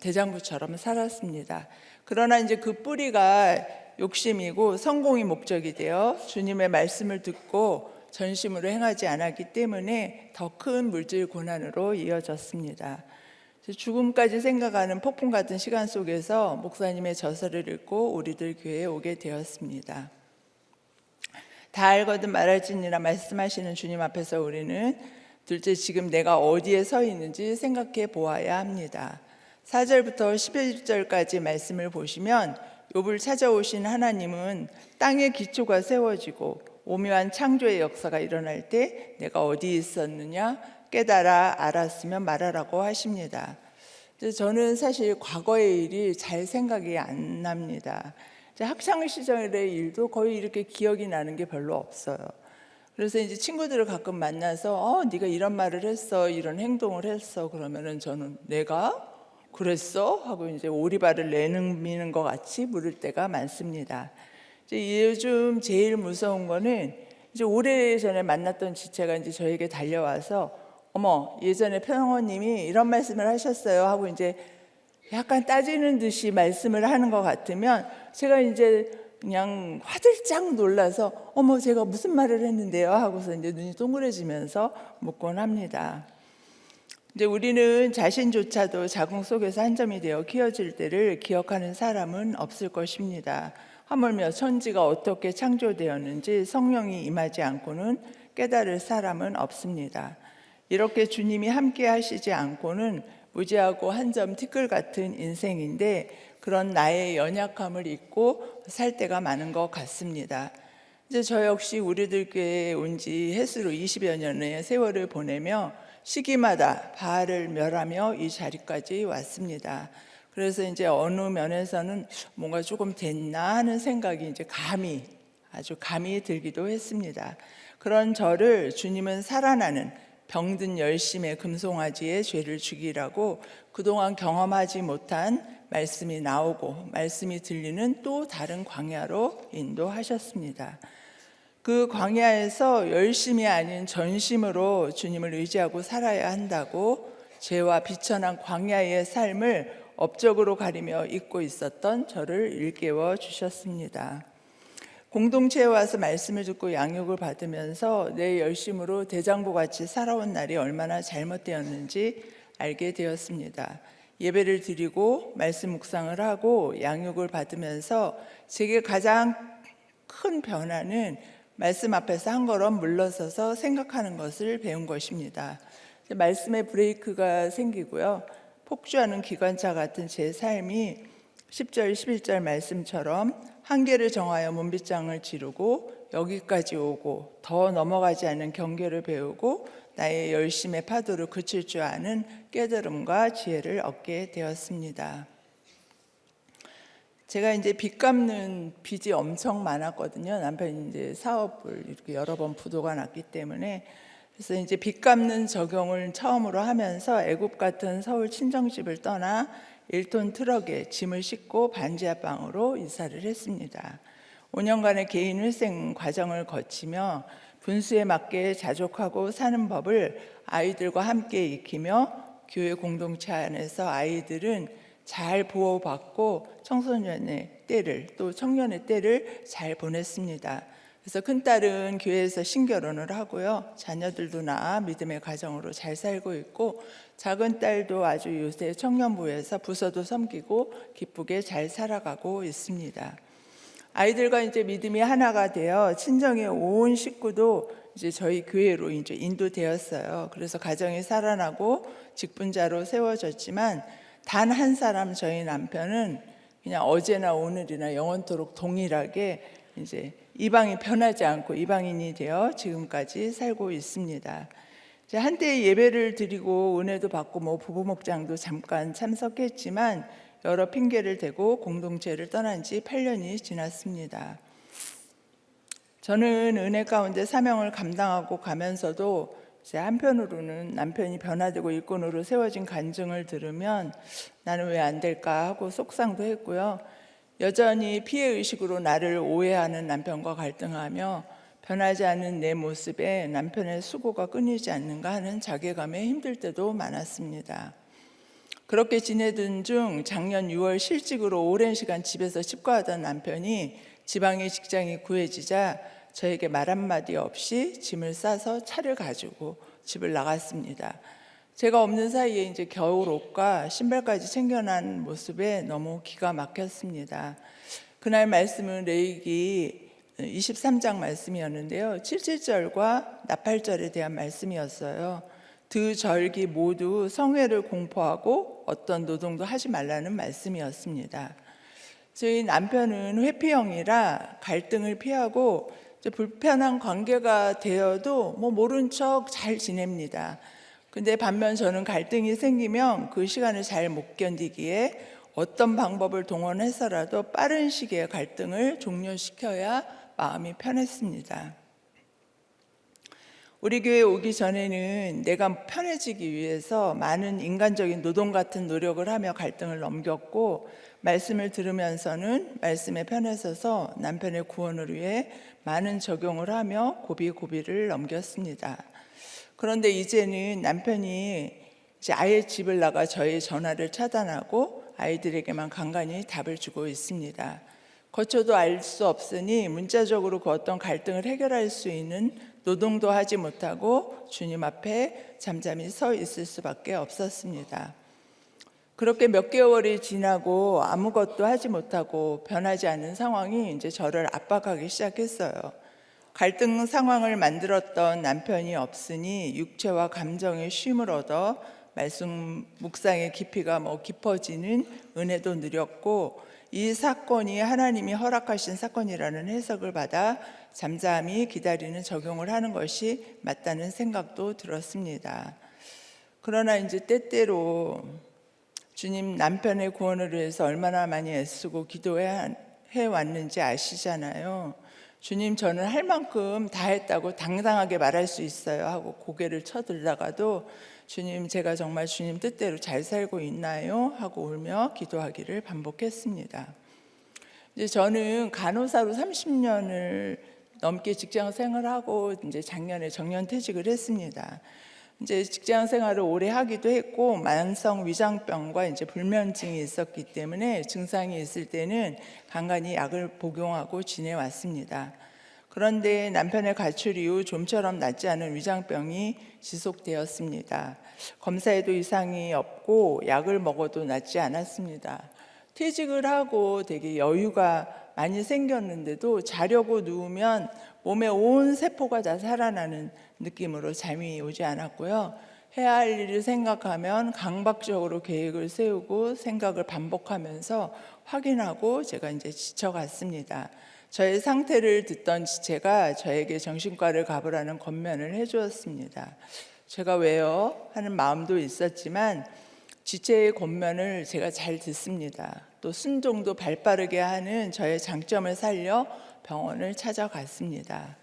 대장부처럼 살았습니다. 그러나 이제 그 뿌리가 욕심이고 성공이 목적이 되어 주님의 말씀을 듣고 전심으로 행하지 않았기 때문에 더 큰 물질 고난으로 이어졌습니다. 죽음까지 생각하는 폭풍 같은 시간 속에서 목사님의 저서를 읽고 우리들 교회에 오게 되었습니다. 다 알거든 말할지니라 말씀하시는 주님 앞에서 우리는 둘째 지금 내가 어디에 서 있는지 생각해 보아야 합니다. 4절부터 11절까지 말씀을 보시면 욥을 찾아오신 하나님은 땅의 기초가 세워지고 오묘한 창조의 역사가 일어날 때 내가 어디 있었느냐 깨달아 알았으면 말하라고 하십니다. 저는 사실 과거의 일이 잘 생각이 안 납니다. 학창 시절의 일도 거의 이렇게 기억이 나는 게 별로 없어요. 그래서 이제 친구들을 가끔 만나서 네가 이런 말을 했어, 이런 행동을 했어. 그러면은 저는 내가 그랬어? 하고 이제 오리발을 내미는 것 같이 물을 때가 많습니다. 이제 요즘 제일 무서운 거는 이제 오래전에 만났던 지체가 이제 저에게 달려와서 어머 예전에 평원님이 이런 말씀을 하셨어요 하고 이제 약간 따지는 듯이 말씀을 하는 것 같으면 제가 이제 그냥 화들짝 놀라서 어머 제가 무슨 말을 했는데요 하고서 이제 눈이 동그래지면서 묻곤 합니다. 이제 우리는 자신조차도 자궁 속에서 한 점이 되어 키워질 때를 기억하는 사람은 없을 것입니다. 하물며 천지가 어떻게 창조되었는지 성령이 임하지 않고는 깨달을 사람은 없습니다. 이렇게 주님이 함께 하시지 않고는 무지하고 한 점 티끌 같은 인생인데 그런 나의 연약함을 잊고 살 때가 많은 것 같습니다. 이제 저 역시 우리들 교회에 온 지 햇수로 20여 년의 세월을 보내며 시기마다 바알을 멸하며 이 자리까지 왔습니다. 그래서 이제 어느 면에서는 뭔가 조금 됐나 하는 생각이 이제 아주 감이 들기도 했습니다. 그런 저를 주님은 살아나는 병든 열심의 금송아지의 죄를 죽이라고 그동안 경험하지 못한 말씀이 나오고 말씀이 들리는 또 다른 광야로 인도하셨습니다. 그 광야에서 열심이 아닌 전심으로 주님을 의지하고 살아야 한다고 죄와 비천한 광야의 삶을 업적으로 가리며 잊고 있었던 저를 일깨워 주셨습니다. 공동체에 와서 말씀을 듣고 양육을 받으면서 내 열심으로 대장부같이 살아온 날이 얼마나 잘못되었는지 알게 되었습니다. 예배를 드리고 말씀 묵상을 하고 양육을 받으면서 제게 가장 큰 변화는 말씀 앞에서 한 걸음 물러서서 생각하는 것을 배운 것입니다. 말씀에 브레이크가 생기고요. 폭주하는 기관차 같은 제 삶이 10절, 11절 말씀처럼 한계를 정하여 문빗장을 지르고 여기까지 오고 더 넘어가지 않는 경계를 배우고 나의 열심의 파도를 그칠 줄 아는 깨달음과 지혜를 얻게 되었습니다. 제가 이제 빚 갚는 빚이 엄청 많았거든요. 남편이 이제 사업을 이렇게 여러 번 부도가 났기 때문에. 그래서 이제 빚 갚는 적용을 처음으로 하면서 애굽 같은 서울 친정집을 떠나 1톤 트럭에 짐을 싣고 반지하방으로 이사를 했습니다. 5년간의 개인 회생 과정을 거치며 분수에 맞게 자족하고 사는 법을 아이들과 함께 익히며 교회 공동체 안에서 아이들은 잘 보호받고 청소년의 때를 또 청년의 때를 잘 보냈습니다. 그래서 큰딸은 교회에서 신결혼을 하고요. 자녀들도 낳아 믿음의 가정으로 잘 살고 있고 작은 딸도 아주 요새 청년부에서 부서도 섬기고 기쁘게 잘 살아가고 있습니다. 아이들과 이제 믿음이 하나가 되어 친정의 온 식구도 이제 저희 교회로 이제 인도되었어요. 그래서 가정이 살아나고 직분자로 세워졌지만 단 한 사람 저희 남편은 그냥 어제나 오늘이나 영원토록 동일하게 이제 이방이 변하지 않고 이방인이 되어 지금까지 살고 있습니다. 한때 예배를 드리고 은혜도 받고 부부 목장도 잠깐 참석했지만 여러 핑계를 대고 공동체를 떠난 지 8년이 지났습니다. 저는 은혜 가운데 사명을 감당하고 가면서도 한편으로는 남편이 변화되고 일꾼으로 세워진 간증을 들으면 나는 왜 안 될까 하고 속상도 했고요. 여전히 피해의식으로 나를 오해하는 남편과 갈등하며 변하지 않는 내 모습에 남편의 수고가 끊이지 않는가 하는 자괴감에 힘들 때도 많았습니다. 그렇게 지내던 중 작년 6월 실직으로 오랜 시간 집에서 치과하던 남편이 지방의 직장이 구해지자 저에게 말 한마디 없이 짐을 싸서 차를 가지고 집을 나갔습니다. 제가 없는 사이에 이제 겨울 옷과 신발까지 챙겨난 모습에 너무 기가 막혔습니다. 그날 말씀은 레위기 23장 말씀이었는데요. 7절과 나팔절에 대한 말씀이었어요. 두 절기 모두 성회를 공포하고 어떤 노동도 하지 말라는 말씀이었습니다. 저희 남편은 회피형이라 갈등을 피하고 불편한 관계가 되어도 모른 척 잘 지냅니다. 근데 반면 저는 갈등이 생기면 그 시간을 잘 못 견디기에 어떤 방법을 동원해서라도 빠른 시기에 갈등을 종료시켜야 마음이 편했습니다. 우리 교회 오기 전에는 내가 편해지기 위해서 많은 인간적인 노동 같은 노력을 하며 갈등을 넘겼고 말씀을 들으면서는 말씀에 편해서서 남편의 구원을 위해 많은 적용을 하며 고비고비를 넘겼습니다. 그런데 이제는 남편이 이제 아예 집을 나가 저의 전화를 차단하고 아이들에게만 간간히 답을 주고 있습니다. 거쳐도 알 수 없으니 문자적으로 그 어떤 갈등을 해결할 수 있는 노동도 하지 못하고 주님 앞에 잠잠히 서 있을 수밖에 없었습니다. 그렇게 몇 개월이 지나고 아무것도 하지 못하고 변하지 않는 상황이 이제 저를 압박하기 시작했어요. 갈등 상황을 만들었던 남편이 없으니 육체와 감정의 쉼을 얻어 말씀 묵상의 깊이가 깊어지는 은혜도 누렸고, 이 사건이 하나님이 허락하신 사건이라는 해석을 받아 잠잠히 기다리는 적용을 하는 것이 맞다는 생각도 들었습니다. 그러나 이제 때때로 주님 남편의 구원을 위해서 얼마나 많이 애쓰고 기도해 왔는지 아시잖아요. 주님, 저는 할 만큼 다 했다고 당당하게 말할 수 있어요 하고 고개를 쳐들다가도 주님, 제가 정말 주님 뜻대로 잘 살고 있나요? 하고 울며 기도하기를 반복했습니다. 이제 저는 간호사로 30년을 넘게 직장 생활하고 이제 작년에 정년퇴직을 했습니다. 이제 직장 생활을 오래 하기도 했고, 만성 위장병과 이제 불면증이 있었기 때문에 증상이 있을 때는 간간히 약을 복용하고 지내왔습니다. 그런데 남편의 가출 이후 좀처럼 낫지 않은 위장병이 지속되었습니다. 검사에도 이상이 없고 약을 먹어도 낫지 않았습니다. 퇴직을 하고 되게 여유가 많이 생겼는데도 자려고 누우면 몸의 온 세포가 다 살아나는 느낌으로 잠이 오지 않았고요. 해야 할 일을 생각하면 강박적으로 계획을 세우고 생각을 반복하면서 확인하고 제가 이제 지쳐갔습니다. 저의 상태를 듣던 지체가 저에게 정신과를 가보라는 권면을 해주었습니다. 제가 왜요? 하는 마음도 있었지만 지체의 권면을 제가 잘 듣습니다. 또 순종도 발빠르게 하는 저의 장점을 살려 병원을 찾아갔습니다.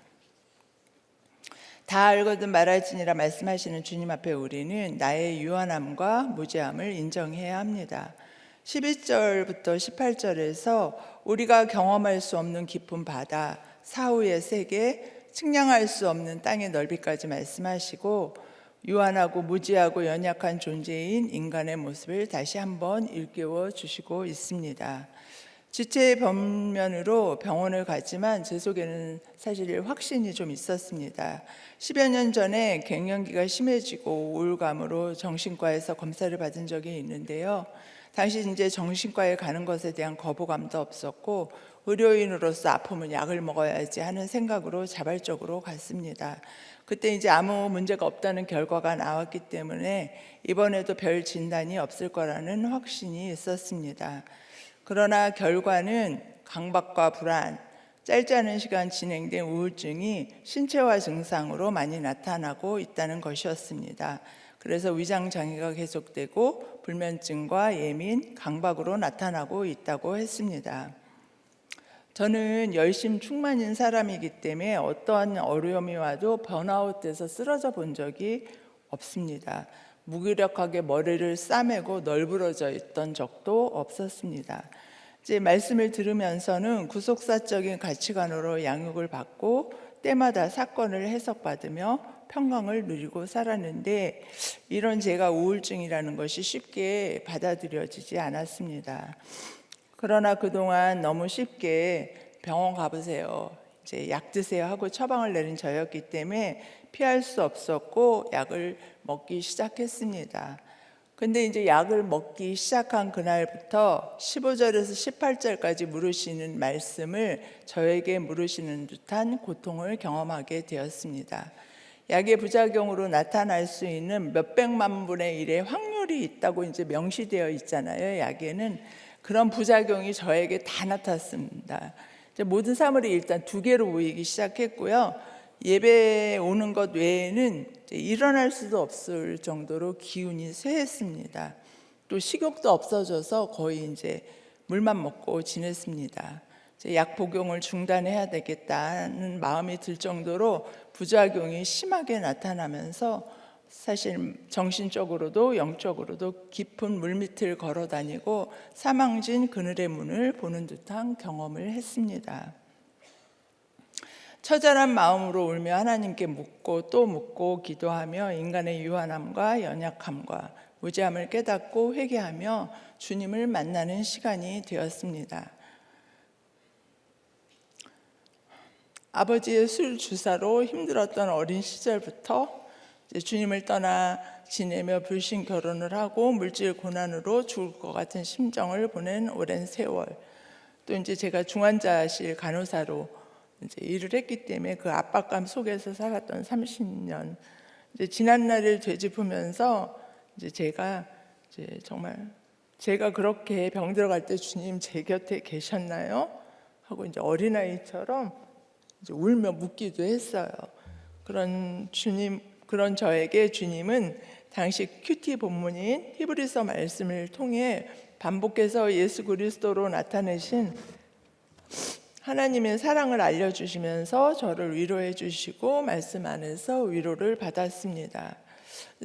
다 알거든 말할지니라 말씀하시는 주님 앞에 우리는 나의 유한함과 무지함을 인정해야 합니다. 11절부터 18절에서 우리가 경험할 수 없는 깊은 바다, 사후의 세계, 측량할 수 없는 땅의 넓이까지 말씀하시고 유한하고 무지하고 연약한 존재인 인간의 모습을 다시 한번 일깨워 주시고 있습니다. 지체의 변면으로 병원을 갔지만 제 속에는 사실 확신이 좀 있었습니다. 10여 년 전에 갱년기가 심해지고 우울감으로 정신과에서 검사를 받은 적이 있는데요. 당시 이제 정신과에 가는 것에 대한 거부감도 없었고 의료인으로서 아프면 약을 먹어야지 하는 생각으로 자발적으로 갔습니다. 그때 이제 아무 문제가 없다는 결과가 나왔기 때문에 이번에도 별 진단이 없을 거라는 확신이 있었습니다. 그러나 결과는 강박과 불안, 짧지 않은 시간 진행된 우울증이 신체화 증상으로 많이 나타나고 있다는 것이었습니다. 그래서 위장 장애가 계속되고 불면증과 예민, 강박으로 나타나고 있다고 했습니다. 저는 열심 충만인 사람이기 때문에 어떠한 어려움이 와도 번아웃돼서 쓰러져 본 적이 없습니다. 무기력하게 머리를 싸매고 널브러져 있던 적도 없었습니다. 이제 말씀을 들으면서는 구속사적인 가치관으로 양육을 받고 때마다 사건을 해석받으며 평강을 누리고 살았는데 이런 제가 우울증이라는 것이 쉽게 받아들여지지 않았습니다. 그러나 그동안 너무 쉽게 병원 가보세요, 이제 약 드세요 하고 처방을 내린 저였기 때문에 피할 수 없었고 약을 먹기 시작했습니다. 근데 이제 약을 먹기 시작한 그날부터 15절에서 18절까지 물으시는 말씀을 저에게 물으시는 듯한 고통을 경험하게 되었습니다. 약의 부작용으로 나타날 수 있는 몇백만 분의 1의 확률이 있다고 이제 명시되어 있잖아요. 약에는 그런 부작용이 저에게 다 나타났습니다. 이제 모든 사물이 일단 두 개로 보이기 시작했고요. 예배 오는 것 외에는 일어날 수도 없을 정도로 기운이 쇠했습니다. 또 식욕도 없어져서 거의 이제 물만 먹고 지냈습니다. 약 복용을 중단해야 되겠다는 마음이 들 정도로 부작용이 심하게 나타나면서 사실 정신적으로도 영적으로도 깊은 물밑을 걸어 다니고 사망진 그늘의 문을 보는 듯한 경험을 했습니다. 처절한 마음으로 울며 하나님께 묻고 또 묻고 기도하며 인간의 유한함과 연약함과 무지함을 깨닫고 회개하며 주님을 만나는 시간이 되었습니다. 아버지의 술 주사로 힘들었던 어린 시절부터 주님을 떠나 지내며 불신 결혼을 하고 물질 고난으로 죽을 것 같은 심정을 보낸 오랜 세월, 또 이제 제가 중환자실 간호사로 이제 일을 했기 때문에 그 압박감 속에서 살았던 30년, 이제 지난 날을 되짚으면서 이제 제가 이제 정말 제가 그렇게 병들어갈 때 주님 제 곁에 계셨나요? 하고 이제 어린아이처럼 이제 울며 묻기도 했어요. 그런 저에게 주님은 당시 큐티 본문인 히브리서 말씀을 통해 반복해서 예수 그리스도로 나타내신 하나님의 사랑을 알려주시면서 저를 위로해 주시고 말씀 안에서 위로를 받았습니다.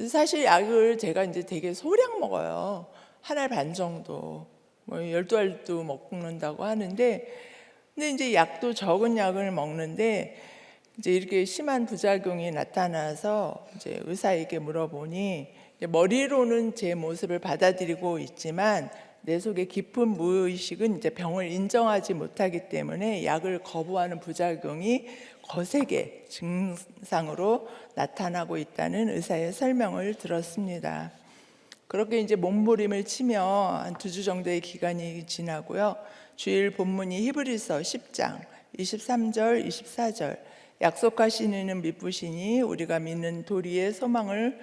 사실 약을 제가 이제 되게 소량 먹어요. 한 알 반 정도, 뭐 12알도 먹는다고 하는데, 근데 이제 약도 적은 약을 먹는데 이제 이렇게 심한 부작용이 나타나서 이제 의사에게 물어보니 이제 머리로는 제 모습을 받아들이고 있지만 내 속에 깊은 무의식은 이제 병을 인정하지 못하기 때문에 약을 거부하는 부작용이 거세게 증상으로 나타나고 있다는 의사의 설명을 들었습니다. 그렇게 이제 몸부림을 치며 한 2주 정도의 기간이 지나고요. 주일 본문이 히브리서 10장 23절, 24절 약속하신 이는 미쁘시니 우리가 믿는 도리의 소망을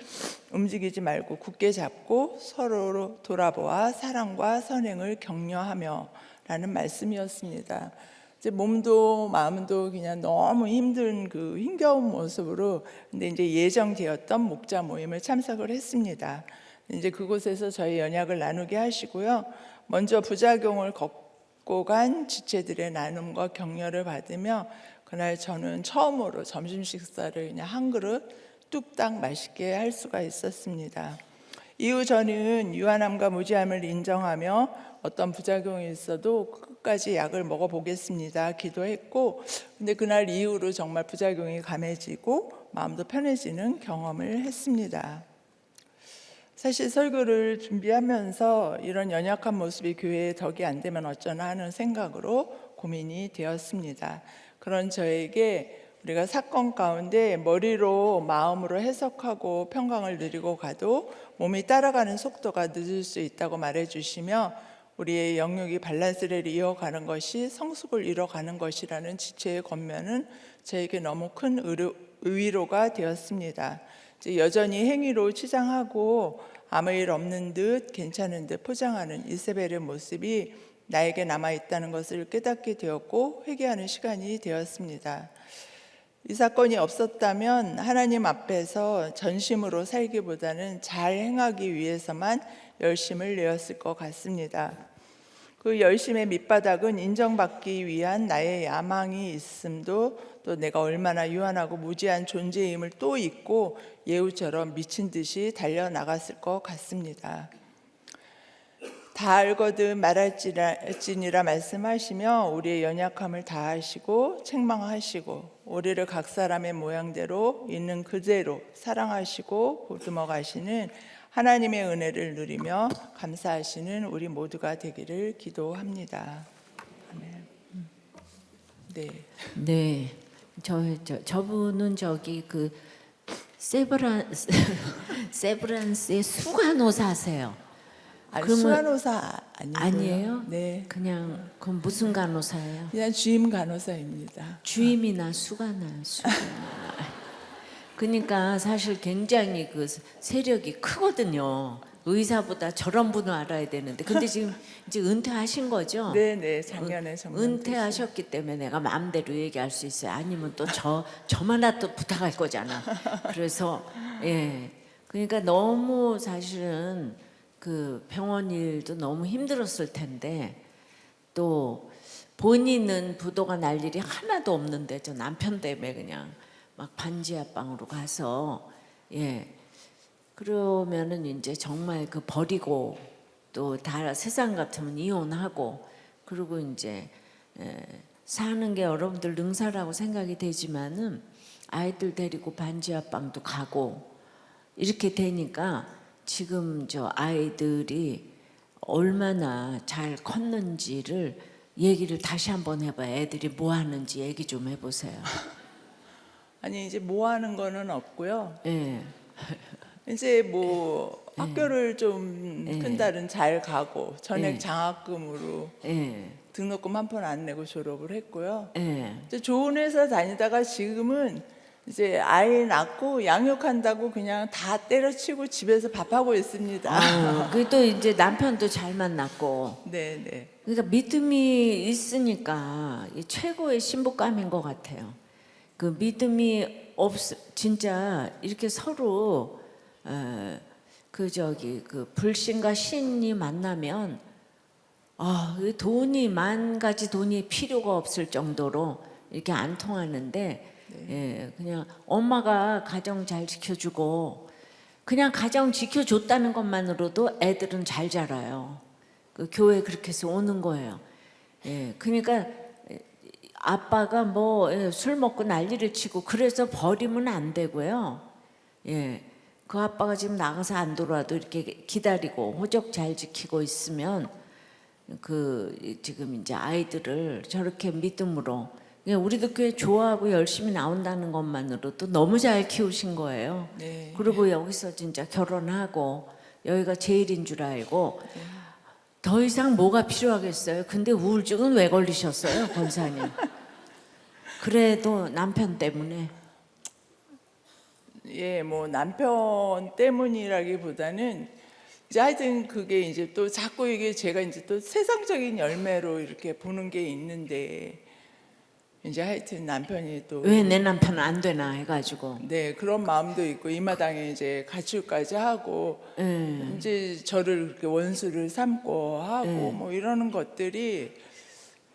움직이지 말고 굳게 잡고 서로 돌아보아 사랑과 선행을 격려하며 라는 말씀이었습니다. 이제 몸도 마음도 그냥 너무 힘든 그 힘겨운 모습으로 근데 이제 예정되었던 목자 모임을 참석을 했습니다. 이제 그곳에서 저희 연약을 나누게 하시고요. 먼저 부작용을 겪고 간 지체들의 나눔과 격려를 받으며 그날 저는 처음으로 점심 식사를 그냥 한 그릇 뚝딱 맛있게 할 수가 있었습니다. 이후 저는 유한함과 무지함을 인정하며 어떤 부작용이 있어도 끝까지 약을 먹어보겠습니다 기도했고, 근데 그날 이후로 정말 부작용이 감해지고 마음도 편해지는 경험을 했습니다. 사실 설교를 준비하면서 이런 연약한 모습이 교회에 덕이 안 되면 어쩌나 하는 생각으로 고민이 되었습니다. 그런 저에게 우리가 사건 가운데 머리로 마음으로 해석하고 평강을 누리고 가도 몸이 따라가는 속도가 늦을 수 있다고 말해주시며 우리의 영역이 밸런스를 이어가는 것이 성숙을 이뤄가는 것이라는 지체의 권면은 저에게 너무 큰 위로가 되었습니다. 여전히 행위로 치장하고 아무 일 없는 듯 괜찮은 듯 포장하는 이세벨의 모습이 나에게 남아있다는 것을 깨닫게 되었고 회개하는 시간이 되었습니다. 이 사건이 없었다면 하나님 앞에서 전심으로 살기보다는 잘 행하기 위해서만 열심을 내었을 것 같습니다. 그 열심의 밑바닥은 인정받기 위한 나의 야망이 있음도 또 내가 얼마나 유한하고 무지한 존재임을 또 잊고 예후처럼 미친 듯이 달려나갔을 것 같습니다. 다 알거든 말할지니라 말씀하시며 우리의 연약함을 다 아시고 책망하시고 우리를 각 사람의 모양대로 있는 그대로 사랑하시고 보듬어 가시는 하나님의 은혜를 누리며 감사하시는 우리 모두가 되기를 기도합니다. 아멘. 네. 네. 저분은 저기 그 세브란스의 수간호사세요. 아니, 그러면- 수간호사 아니고요. 아니에요? 네. 그냥 그럼 무슨 간호사예요? 그냥 주임 간호사입니다. 주임이나 수간아. 그러니까 사실 굉장히 그 세력이 크거든요. 의사보다 저런 분을 알아야 되는데, 근데 지금 이제 은퇴하신 거죠? 네, 작년에 정말 은퇴하셨기 때문에 내가 마음대로 얘기할 수 있어요. 아니면 또 저만 또 부탁할 거잖아. 그래서 그러니까 너무 사실은 그 병원 일도 너무 힘들었을 텐데 또 본인은 부도가 날 일이 하나도 없는데 저 남편 때문에 그냥 막 반지하방으로 가서 그러면은 이제 정말 그 버리고 또 다 세상 같으면 이혼하고 그리고 이제 사는 게 여러분들 능사라고 생각이 되지만은 아이들 데리고 반지하방도 가고 이렇게 되니까 지금 저 아이들이 얼마나 잘 컸는지를 얘기를 다시 한번 해봐요. 애들이 뭐 하는지 얘기 좀 해보세요. 아니 이제 뭐 하는 거는 없고요. 예. 이제 뭐 학교를 좀 큰딸은 잘 가고 전액 예. 장학금으로 예. 등록금 한 푼 안 내고 졸업을 했고요. 예. 이제 좋은 회사 다니다가 지금은 이제 아이 낳고 양육한다고 그냥 다 때려치고 집에서 밥하고 있습니다. 아유, 그또 이제 남편도 잘 만났고. 네, 네. 그러니까 믿음이 있으니까 이 최고의 신부감인 것 같아요. 그 믿음이 진짜 이렇게 서로 그 불신과 신이 만나면 이 돈이 만 가지 돈이 필요가 없을 정도로 이렇게 안 통하는데 그냥 엄마가 가정 잘 지켜주고 그냥 가정 지켜줬다는 것만으로도 애들은 잘 자라요. 그 교회 그렇게 해서 오는 거예요. 그러니까 아빠가 술 먹고 난리를 치고 그래서 버리면 안 되고요. 그 아빠가 지금 나가서 안 돌아와도 이렇게 기다리고 호적 잘 지키고 있으면 지금 이제 아이들을 저렇게 믿음으로 우리도 교회 좋아하고 열심히 나온다는 것만으로도 너무 잘 키우신 거예요. 네. 그리고 여기서 진짜 결혼하고 여기가 제일인 줄 알고 더 이상 뭐가 필요하겠어요. 근데 우울증은 왜 걸리셨어요, 권사님? 그래도 남편 때문에. 뭐 남편 때문이라기보다는 이제 하여튼 그게 이제 또 자꾸 이게 제가 이제 또 세상적인 열매로 이렇게 보는 게 있는데 이제 하여튼 남편이 또 왜 내 남편은 안 되나 해가지고. 네, 그런 마음도 있고 이 마당에 이제 가출까지 하고 이제 저를 그렇게 원수를 삼고 하고 뭐 이러는 것들이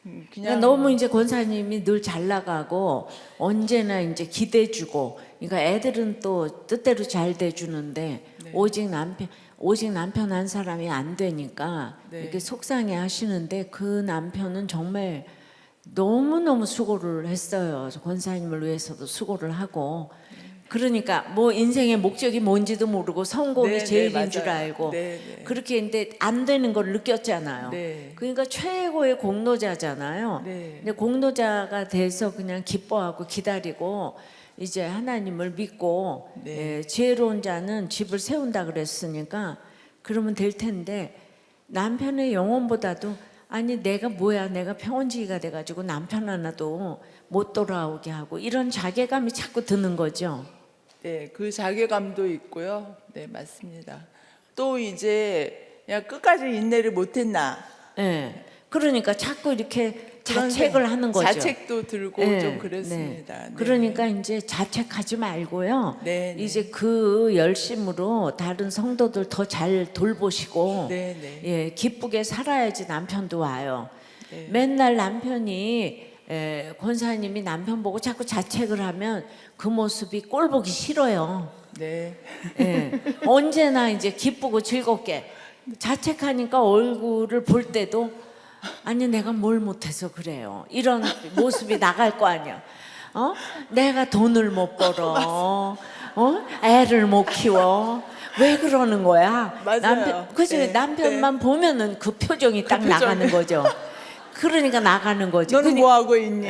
그냥 그러니까 너무 이제 권사님이 늘 잘 나가고 언제나 이제 기대주고, 그러니까 애들은 또 뜻대로 잘 돼주는데 오직 남편 한 사람이 안 되니까 이렇게 속상해 하시는데 그 남편은 정말 너무너무 수고를 했어요. 권사님을 위해서도 수고를 하고. 그러니까 뭐 인생의 목적이 뭔지도 모르고 성공이 네, 제일인 맞아요. 줄 알고 네. 그렇게 근데 안 되는 걸 느꼈잖아요. 네. 그러니까 최고의 공로자잖아요. 네. 근데 공로자가 돼서 그냥 기뻐하고 기다리고 이제 하나님을 믿고 지혜로운 자는 집을 세운다 그랬으니까 그러면 될 텐데 남편의 영혼보다도 아니 내가 뭐야, 내가 평원지기가 돼가지고 남편 하나도 못 돌아오게 하고 이런 자괴감이 자꾸 드는 거죠. 네, 그 자괴감도 있고요. 네, 맞습니다. 또 이제 야 끝까지 인내를 못했나? 그러니까 자꾸 이렇게 그런 자책을 하는 거죠. 자책도 들고 좀 그랬습니다. 네. 그러니까 이제 자책하지 말고요. 네, 네. 이제 그 열심으로 다른 성도들 더 잘 돌보시고 네. 기쁘게 살아야지 남편도 와요. 네. 맨날 남편이 권사님이 남편 보고 자꾸 자책을 하면 그 모습이 꼴 보기 싫어요. 네. 언제나 이제 기쁘고 즐겁게 자책하니까 얼굴을 볼 때도 아니 내가 뭘 못해서 그래요. 이런 모습이 나갈 거 아니야. 내가 돈을 못 벌어. 애를 못 키워. 왜 그러는 거야? 맞아요. 그치? 남편만 보면은 그 표정이 딱 표정. 나가는 거죠. 그러니까 나가는 거죠. 너는 뭐 하고 있니?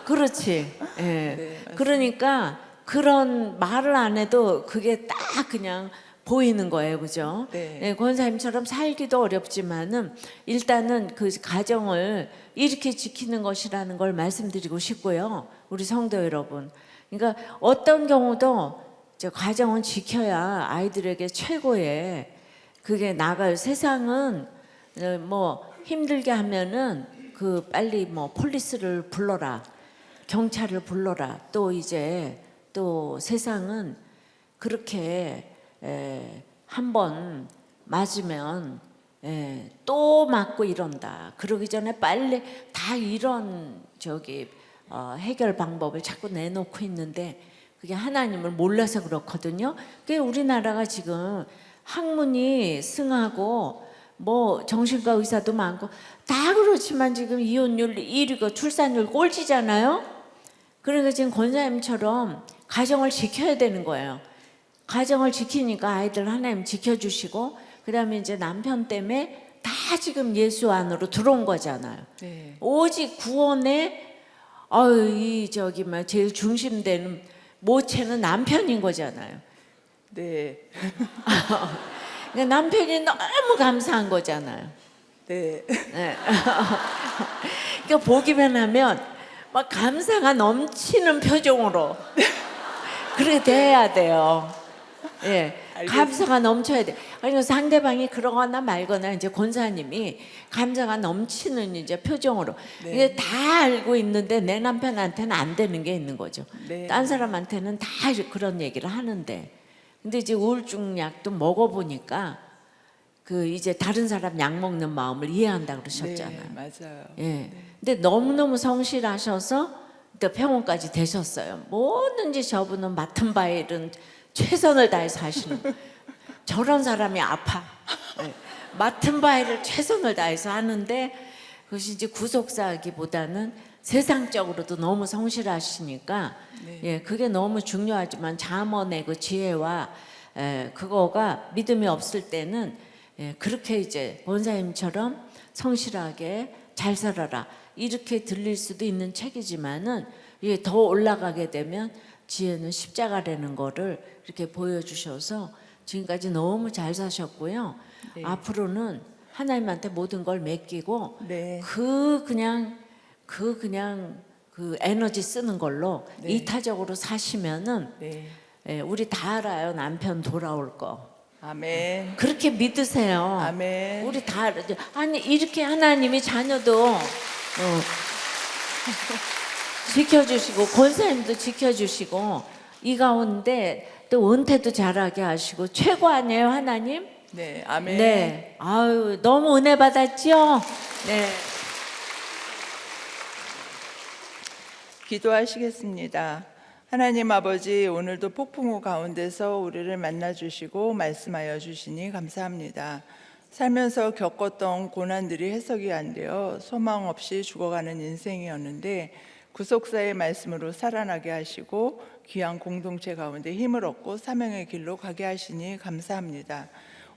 그렇지. 네, 그러니까 그런 말을 안 해도 그게 딱 그냥 보이는 거예요, 그죠? 네. 권사님처럼 살기도 어렵지만은 일단은 그 가정을 이렇게 지키는 것이라는 걸 말씀드리고 싶고요, 우리 성도 여러분. 그러니까 어떤 경우도 이제 가정은 지켜야 아이들에게 최고의 그게 나가요. 세상은 뭐 힘들게 하면은 그 빨리 뭐 폴리스를 불러라, 경찰을 불러라. 또 이제 또 세상은 그렇게 한 번 맞으면 또 맞고 이런다. 그러기 전에 빨리 다 이런 해결 방법을 자꾸 내놓고 있는데 그게 하나님을 몰라서 그렇거든요. 그게 우리나라가 지금 학문이 승하고 뭐 정신과 의사도 많고 다 그렇지만 지금 이혼율 1위고 출산율 꼴찌잖아요. 그러니까 지금 권사님처럼 가정을 지켜야 되는 거예요. 가정을 지키니까 아이들 하나님 지켜주시고 그다음에 이제 남편 때문에 다 지금 예수 안으로 들어온 거잖아요. 네. 오직 구원에 제일 중심되는 모체는 남편인 거잖아요. 네. 그러니까 남편이 너무 감사한 거잖아요. 네. 그러니까 보기만 하면 막 감사가 넘치는 표정으로 그렇게 돼야 돼요. 예, 알겠습니다. 감사가 넘쳐야 돼. 그러니까 상대방이 그러거나 말거나 이제 권사님이 감사가 넘치는 이제 표정으로 네. 이게 다 알고 있는데 내 남편한테는 안 되는 게 있는 거죠. 네. 딴 사람한테는 다 그런 얘기를 하는데, 근데 이제 우울증 약도 먹어보니까 그 이제 다른 사람 약 먹는 마음을 이해한다 그러셨잖아요. 네, 맞아요. 예. 근데 너무너무 성실하셔서 또 병원까지 되셨어요. 뭐든지 저분은 맡은 바에 일은 최선을 다해서 하시는 거예요. 저런 사람이 아파. 예. 맡은 바에를 최선을 다해서 하는데 그것이 이제 구속사기보다는 세상적으로도 너무 성실하시니까 네. 예, 그게 너무 중요하지만 잠언의 그 지혜와 그거가 믿음이 없을 때는 예, 그렇게 이제 본사님처럼 성실하게 잘 살아라 이렇게 들릴 수도 있는 책이지만은 이게 더 올라가게 되면 지혜는 십자가라는 거를 이렇게 보여주셔서 지금까지 너무 잘 사셨고요. 네. 앞으로는 하나님한테 모든 걸 맡기고 네. 그냥 그 에너지 쓰는 걸로 네. 이타적으로 사시면은 네. 예, 우리 다 알아요. 남편 돌아올 거. 아멘. 그렇게 믿으세요. 아멘. 우리 다 알아요. 아니 이렇게 하나님이 자녀도 지켜주시고 권사님도 지켜주시고 이 가운데 또 은퇴도 잘하게 하시고 최고 아니에요 하나님? 네, 아멘. 네. 아유 너무 은혜 받았죠? 네. 기도하시겠습니다. 하나님 아버지, 오늘도 폭풍우 가운데서 우리를 만나 주시고 말씀하여 주시니 감사합니다. 살면서 겪었던 고난들이 해석이 안 되어 소망 없이 죽어가는 인생이었는데 구속사의 말씀으로 살아나게 하시고 귀한 공동체 가운데 힘을 얻고 사명의 길로 가게 하시니 감사합니다.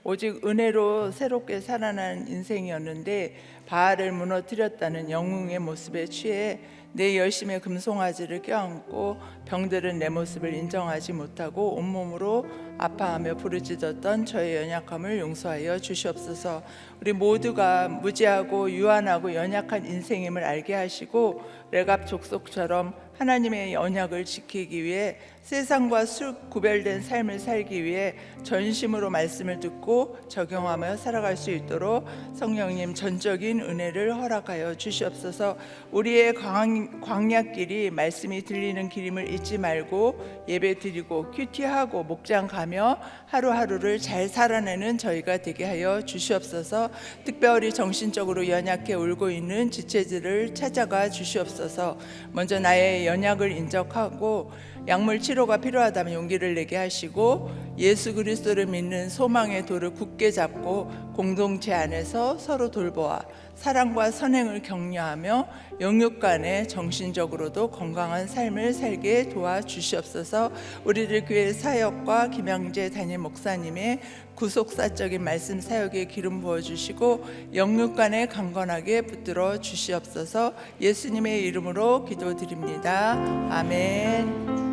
오직 은혜로 새롭게 살아난 인생이었는데 바알을 무너뜨렸다는 영웅의 모습에 취해 내 열심의 금송아지를 껴안고 병들은 내 모습을 인정하지 못하고 온몸으로 아파하며 부르짖었던 저의 연약함을 용서하여 주시옵소서. 우리 모두가 무지하고 유한하고 연약한 인생임을 알게 하시고 레갑 족속처럼 하나님의 언약을 지키기 위해 세상과 구별된 삶을 살기 위해 전심으로 말씀을 듣고 적용하며 살아갈 수 있도록 성령님 전적인 은혜를 허락하여 주시옵소서. 우리의 광야길이 말씀이 들리는 길임을 잊지 말고 예배 드리고 큐티하고 목장 가며 하루하루를 잘 살아내는 저희가 되게 하여 주시옵소서. 특별히 정신적으로 연약해 울고 있는 지체들을 찾아가 주시옵소서. 먼저 나의 연약을 인정하고 약물 치료가 필요하다면 용기를 내게 하시고 예수 그리스도를 믿는 소망의 돌을 굳게 잡고 공동체 안에서 서로 돌보아 사랑과 선행을 격려하며 영육 간에 정신적으로도 건강한 삶을 살게 도와주시옵소서. 우리들 교회 사역과 김양재 담임 목사님의 구속사적인 말씀 사역에 기름 부어주시고 영육 간에 강건하게 붙들어 주시옵소서. 예수님의 이름으로 기도드립니다. 아멘.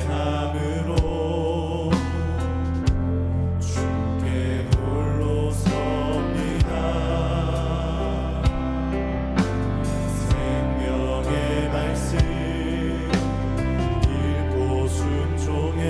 경외함으로 주께 홀로 섭니다. 생명의 말씀 읽고 순종해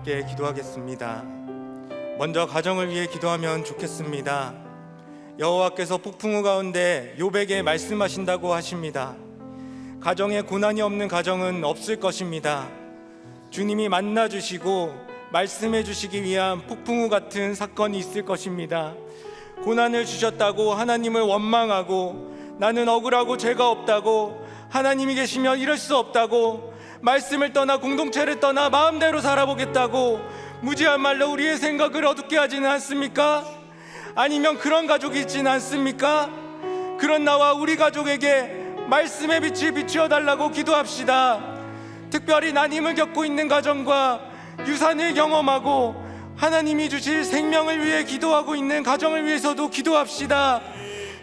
함께 기도하겠습니다. 먼저 가정을 위해 기도하면 좋겠습니다. 여호와께서 폭풍우 가운데 욥에게 말씀하신다고 하십니다. 가정에 고난이 없는 가정은 없을 것입니다. 주님이 만나주시고 말씀해 주시기 위한 폭풍우 같은 사건이 있을 것입니다. 고난을 주셨다고 하나님을 원망하고 나는 억울하고 죄가 없다고 하나님이 계시면 이럴 수 없다고 말씀을 떠나 공동체를 떠나 마음대로 살아보겠다고 무지한 말로 우리의 생각을 어둡게 하지는 않습니까? 아니면 그런 가족이 있지는 않습니까? 그런 나와 우리 가족에게 말씀의 빛을 비추어 달라고 기도합시다. 특별히 난임을 겪고 있는 가정과 유산을 경험하고 하나님이 주실 생명을 위해 기도하고 있는 가정을 위해서도 기도합시다.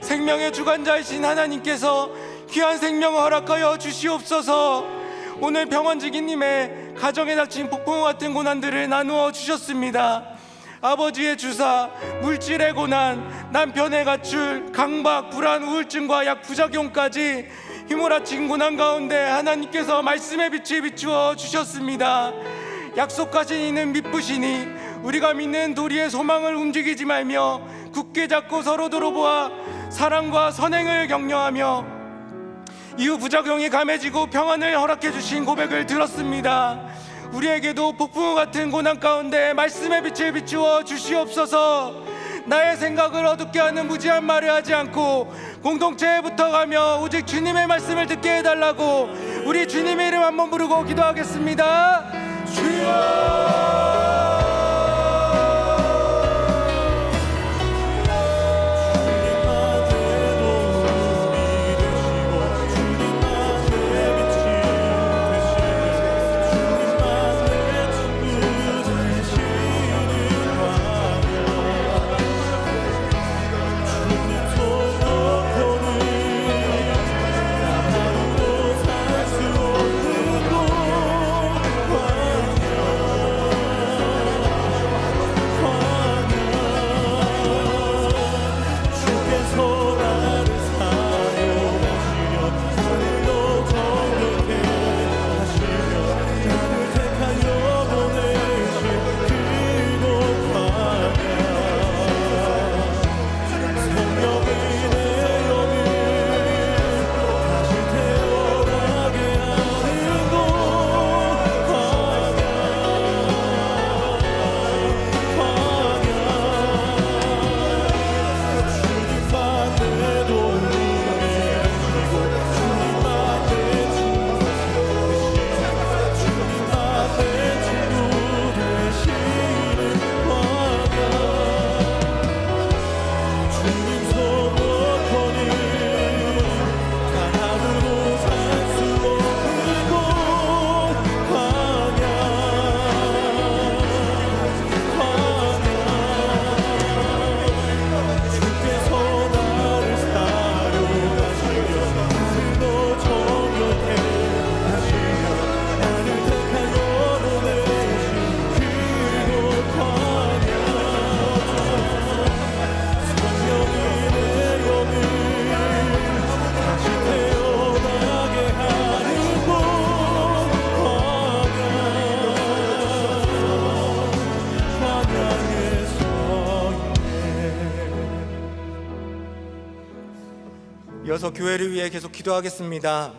생명의 주관자이신 하나님께서 귀한 생명을 허락하여 주시옵소서. 오늘 병원지기님의 가정에 닥친 폭풍우 같은 고난들을 나누어 주셨습니다. 아버지의 주사, 물질의 고난, 남편의 가출, 강박, 불안, 우울증과 약 부작용까지 휘몰아친 고난 가운데 하나님께서 말씀의 빛을 비추어 주셨습니다. 약속하신 이는 믿으시니 우리가 믿는 도리의 소망을 움직이지 말며 굳게 잡고 서로 돌아보아 사랑과 선행을 격려하며 이후 부작용이 감해지고 평안을 허락해 주신 고백을 들었습니다. 우리에게도 폭풍우 같은 고난 가운데 말씀의 빛을 비추어 주시옵소서. 나의 생각을 어둡게 하는 무지한 말을 하지 않고 공동체에 붙어가며 오직 주님의 말씀을 듣게 해달라고 우리 주님의 이름 한번 부르고 기도하겠습니다. 주여. 이어서 교회를 위해 계속 기도하겠습니다.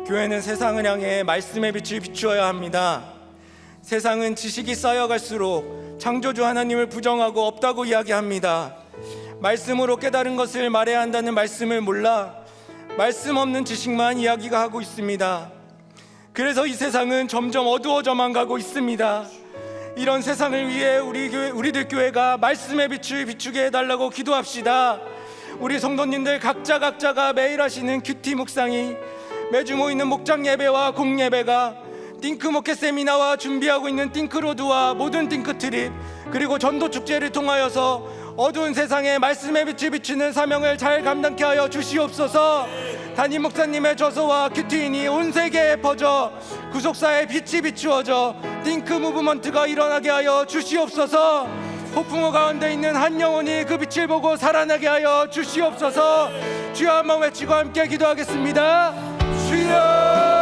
교회는 세상을 향해 말씀의 빛을 비추어야 합니다. 세상은 지식이 쌓여갈수록 창조주 하나님을 부정하고 없다고 이야기합니다. 말씀으로 깨달은 것을 말해야 한다는 말씀을 몰라 말씀 없는 지식만 이야기가 하고 있습니다. 그래서 이 세상은 점점 어두워져만 가고 있습니다. 이런 세상을 위해 우리들 교회가 말씀의 빛을 비추게 해달라고 기도합시다. 우리 성도님들 각자가 매일 하시는 큐티 묵상이 매주 모이는 목장 예배와 공예배가 띵크 목회 세미나와 준비하고 있는 띵크로드와 모든 띵크트립 그리고 전도 축제를 통하여서 어두운 세상에 말씀의 빛을 비추는 사명을 잘 감당케 하여 주시옵소서. 담임 목사님의 저서와 큐티인이 온 세계에 퍼져 구속사의 빛이 비추어져 띵크 무브먼트가 일어나게 하여 주시옵소서. 폭풍우 가운데 있는 한 영혼이 그 빛을 보고 살아나게 하여 주시옵소서. 주여 한번 외치고 함께 기도하겠습니다. 주여.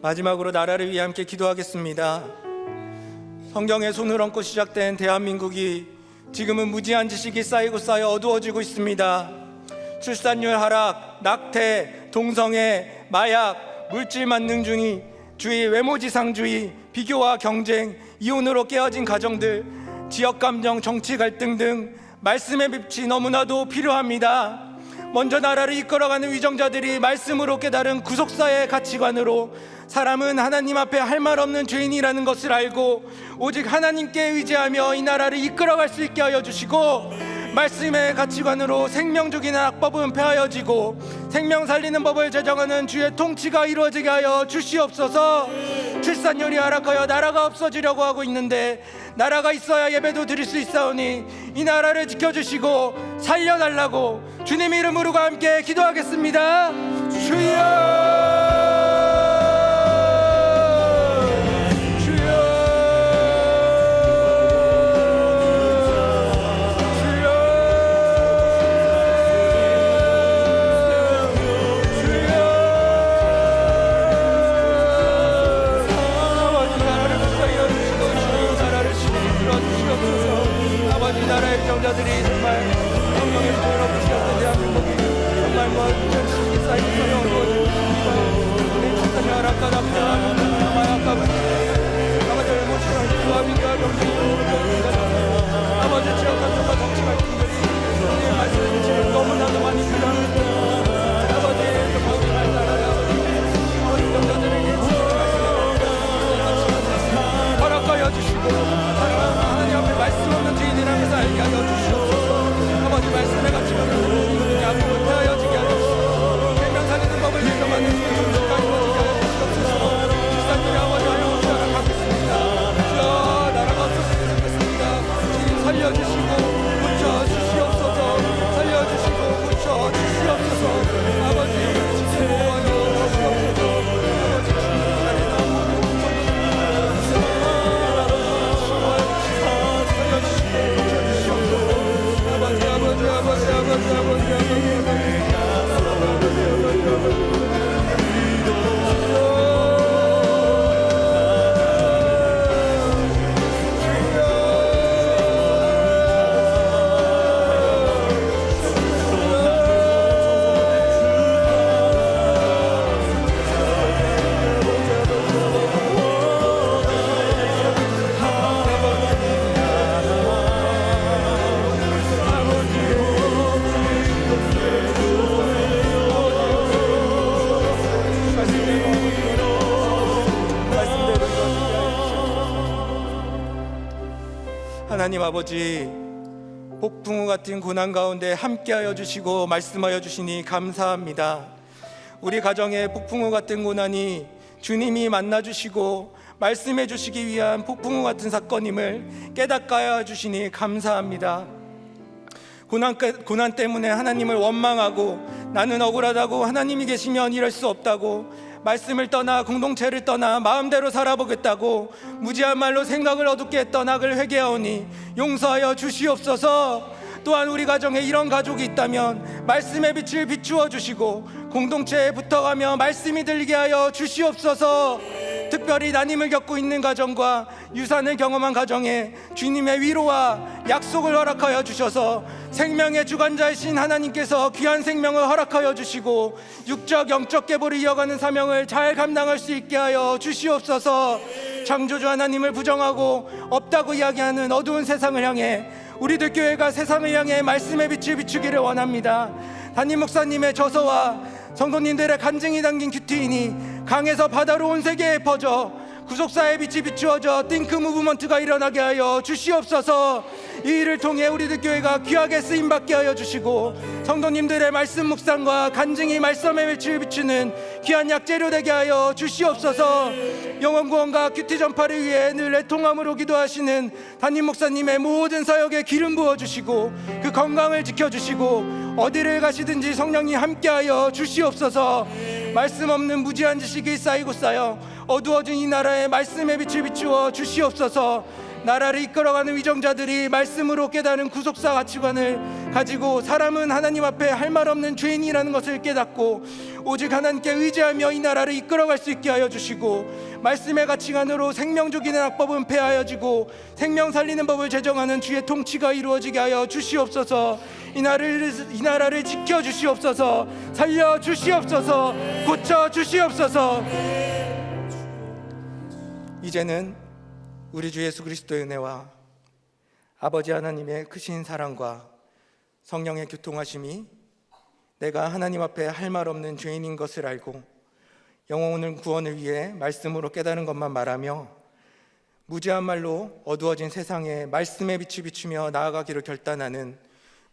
마지막으로 나라를 위해 함께 기도하겠습니다. 성경에 손을 얹고 시작된 대한민국이 지금은 무지한 지식이 쌓이고 쌓여 어두워지고 있습니다. 출산율 하락, 낙태, 동성애, 마약, 물질 만능주의, 외모지상주의, 비교와 경쟁, 이혼으로 깨어진 가정들, 지역감정, 정치 갈등 등 말씀의 빛이 너무나도 필요합니다. 먼저 나라를 이끌어가는 위정자들이 말씀으로 깨달은 구속사의 가치관으로 사람은 하나님 앞에 할 말 없는 죄인이라는 것을 알고 오직 하나님께 의지하며 이 나라를 이끌어갈 수 있게 하여 주시고, 말씀의 가치관으로 생명 죽이는 악법은 폐하여지고 생명 살리는 법을 제정하는 주의 통치가 이루어지게 하여 주시옵소서. 출산율이 하락하여 나라가 없어지려고 하고 있는데 나라가 있어야 예배도 드릴 수 있사오니 이 나라를 지켜주시고 살려달라고 주님 이름으로 함께 기도하겠습니다. 주여, 나라의 위정자들이 정말 성령의 손을 얹고 시작된 대한민국이 정말 지식이 쌓이고 쌓여 어두워지고 우리 출산이 하락과 낙태, 마약과 아버지 외모지상 주와 민주와 경쟁이 아버지 지역 갈등과 정치 갈등들이 주님의 말씀을 미치는 너무나도 많이 필요합니다. 아버지 정말 우리 나라의 아버지 위정자들에게 허락하여 주시고 하나님 앞에 말씀 없는 죄인이라면서 알게 하여 주시옵소서. 아버지 말씀의 가치관을 약속을 폐하여지게 하여 주시옵소서. 생명 살리는 법을 제정하는 통치가 이루어지게 하여 주시옵소서. 출산율이 아버지 하여 하락하고 있습니다. 주여, 나라가 없었으면 좋겠습니다. 주님 살려주시고 고쳐주시옵소서. 살려주시고 고쳐주시옵소서. 아버지 지키고 하여 주시옵소서. 아버지 주님 살리는 하나님 아버지, 폭풍우 같은 고난 가운데 함께하여 주시고 말씀하여 주시니 감사합니다. 우리 가정에 폭풍우 같은 고난이 주님이 만나 주시고 말씀해 주시기 위한 폭풍우 같은 사건임을 깨닫게 하여 주시니 감사합니다. 고난 때문에 하나님을 원망하고 나는 억울하다고, 하나님이 계시면 이럴 수 없다고, 말씀을 떠나 공동체를 떠나 마음대로 살아보겠다고 무지한 말로 생각을 어둡게 했던 악을 회개하오니 용서하여 주시옵소서. 또한 우리 가정에 이런 가족이 있다면 말씀의 빛을 비추어 주시고 공동체에 붙어가며 말씀이 들리게 하여 주시옵소서. 특별히 난임을 겪고 있는 가정과 유산을 경험한 가정에 주님의 위로와 약속을 허락하여 주셔서 생명의 주관자이신 하나님께서 귀한 생명을 허락하여 주시고 육적 영적 계보를 이어가는 사명을 잘 감당할 수 있게 하여 주시옵소서. 창조주 하나님을 부정하고 없다고 이야기하는 어두운 세상을 향해 우리들 교회가 세상을 향해 말씀의 빛을 비추기를 원합니다. 담임 목사님의 저서와 성도님들의 간증이 담긴 큐티인이 강에서 바다로 온 세계에 퍼져 구속사의 빛이 비추어져 띵크 무브먼트가 일어나게 하여 주시옵소서. 이 일을 통해 우리들 교회가 귀하게 쓰임받게 하여 주시고 성도님들의 말씀 묵상과 간증이 말씀의 빛을 비추는 귀한 약재료 되게 하여 주시옵소서. 영혼 구원과 큐티 전파를 위해 늘 애통함으로 기도하시는 담임 목사님의 모든 사역에 기름 부어주시고 그 건강을 지켜주시고 어디를 가시든지 성령이 함께하여 주시옵소서. 말씀 없는 무지한 지식이 쌓이고 쌓여 어두워진 이 나라에 말씀의 빛을 비추어 주시옵소서. 나라를 이끌어가는 위정자들이 말씀으로 깨닫는 구속사 가치관을 가지고 사람은 하나님 앞에 할 말 없는 죄인이라는 것을 깨닫고 오직 하나님께 의지하며 이 나라를 이끌어갈 수 있게 하여 주시고, 말씀의 가치관으로 생명 죽이는 악법은 폐하여지고 생명 살리는 법을 제정하는 주의 통치가 이루어지게 하여 주시옵소서. 이 나라를 지켜 주시옵소서. 살려 주시옵소서. 고쳐 주시옵소서. 이제는 우리 주 예수 그리스도의 은혜와 아버지 하나님의 크신 사랑과 성령의 교통하심이 내가 하나님 앞에 할 말 없는 죄인인 것을 알고 영혼의 구원을 위해 말씀으로 깨달은 것만 말하며 무지한 말로 어두워진 세상에 말씀의 빛이 비추며 나아가기를 결단하는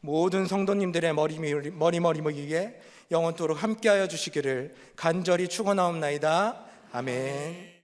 모든 성도님들의 머리 위에 영원토록 함께하여 주시기를 간절히 축원하옵나이다. 아멘.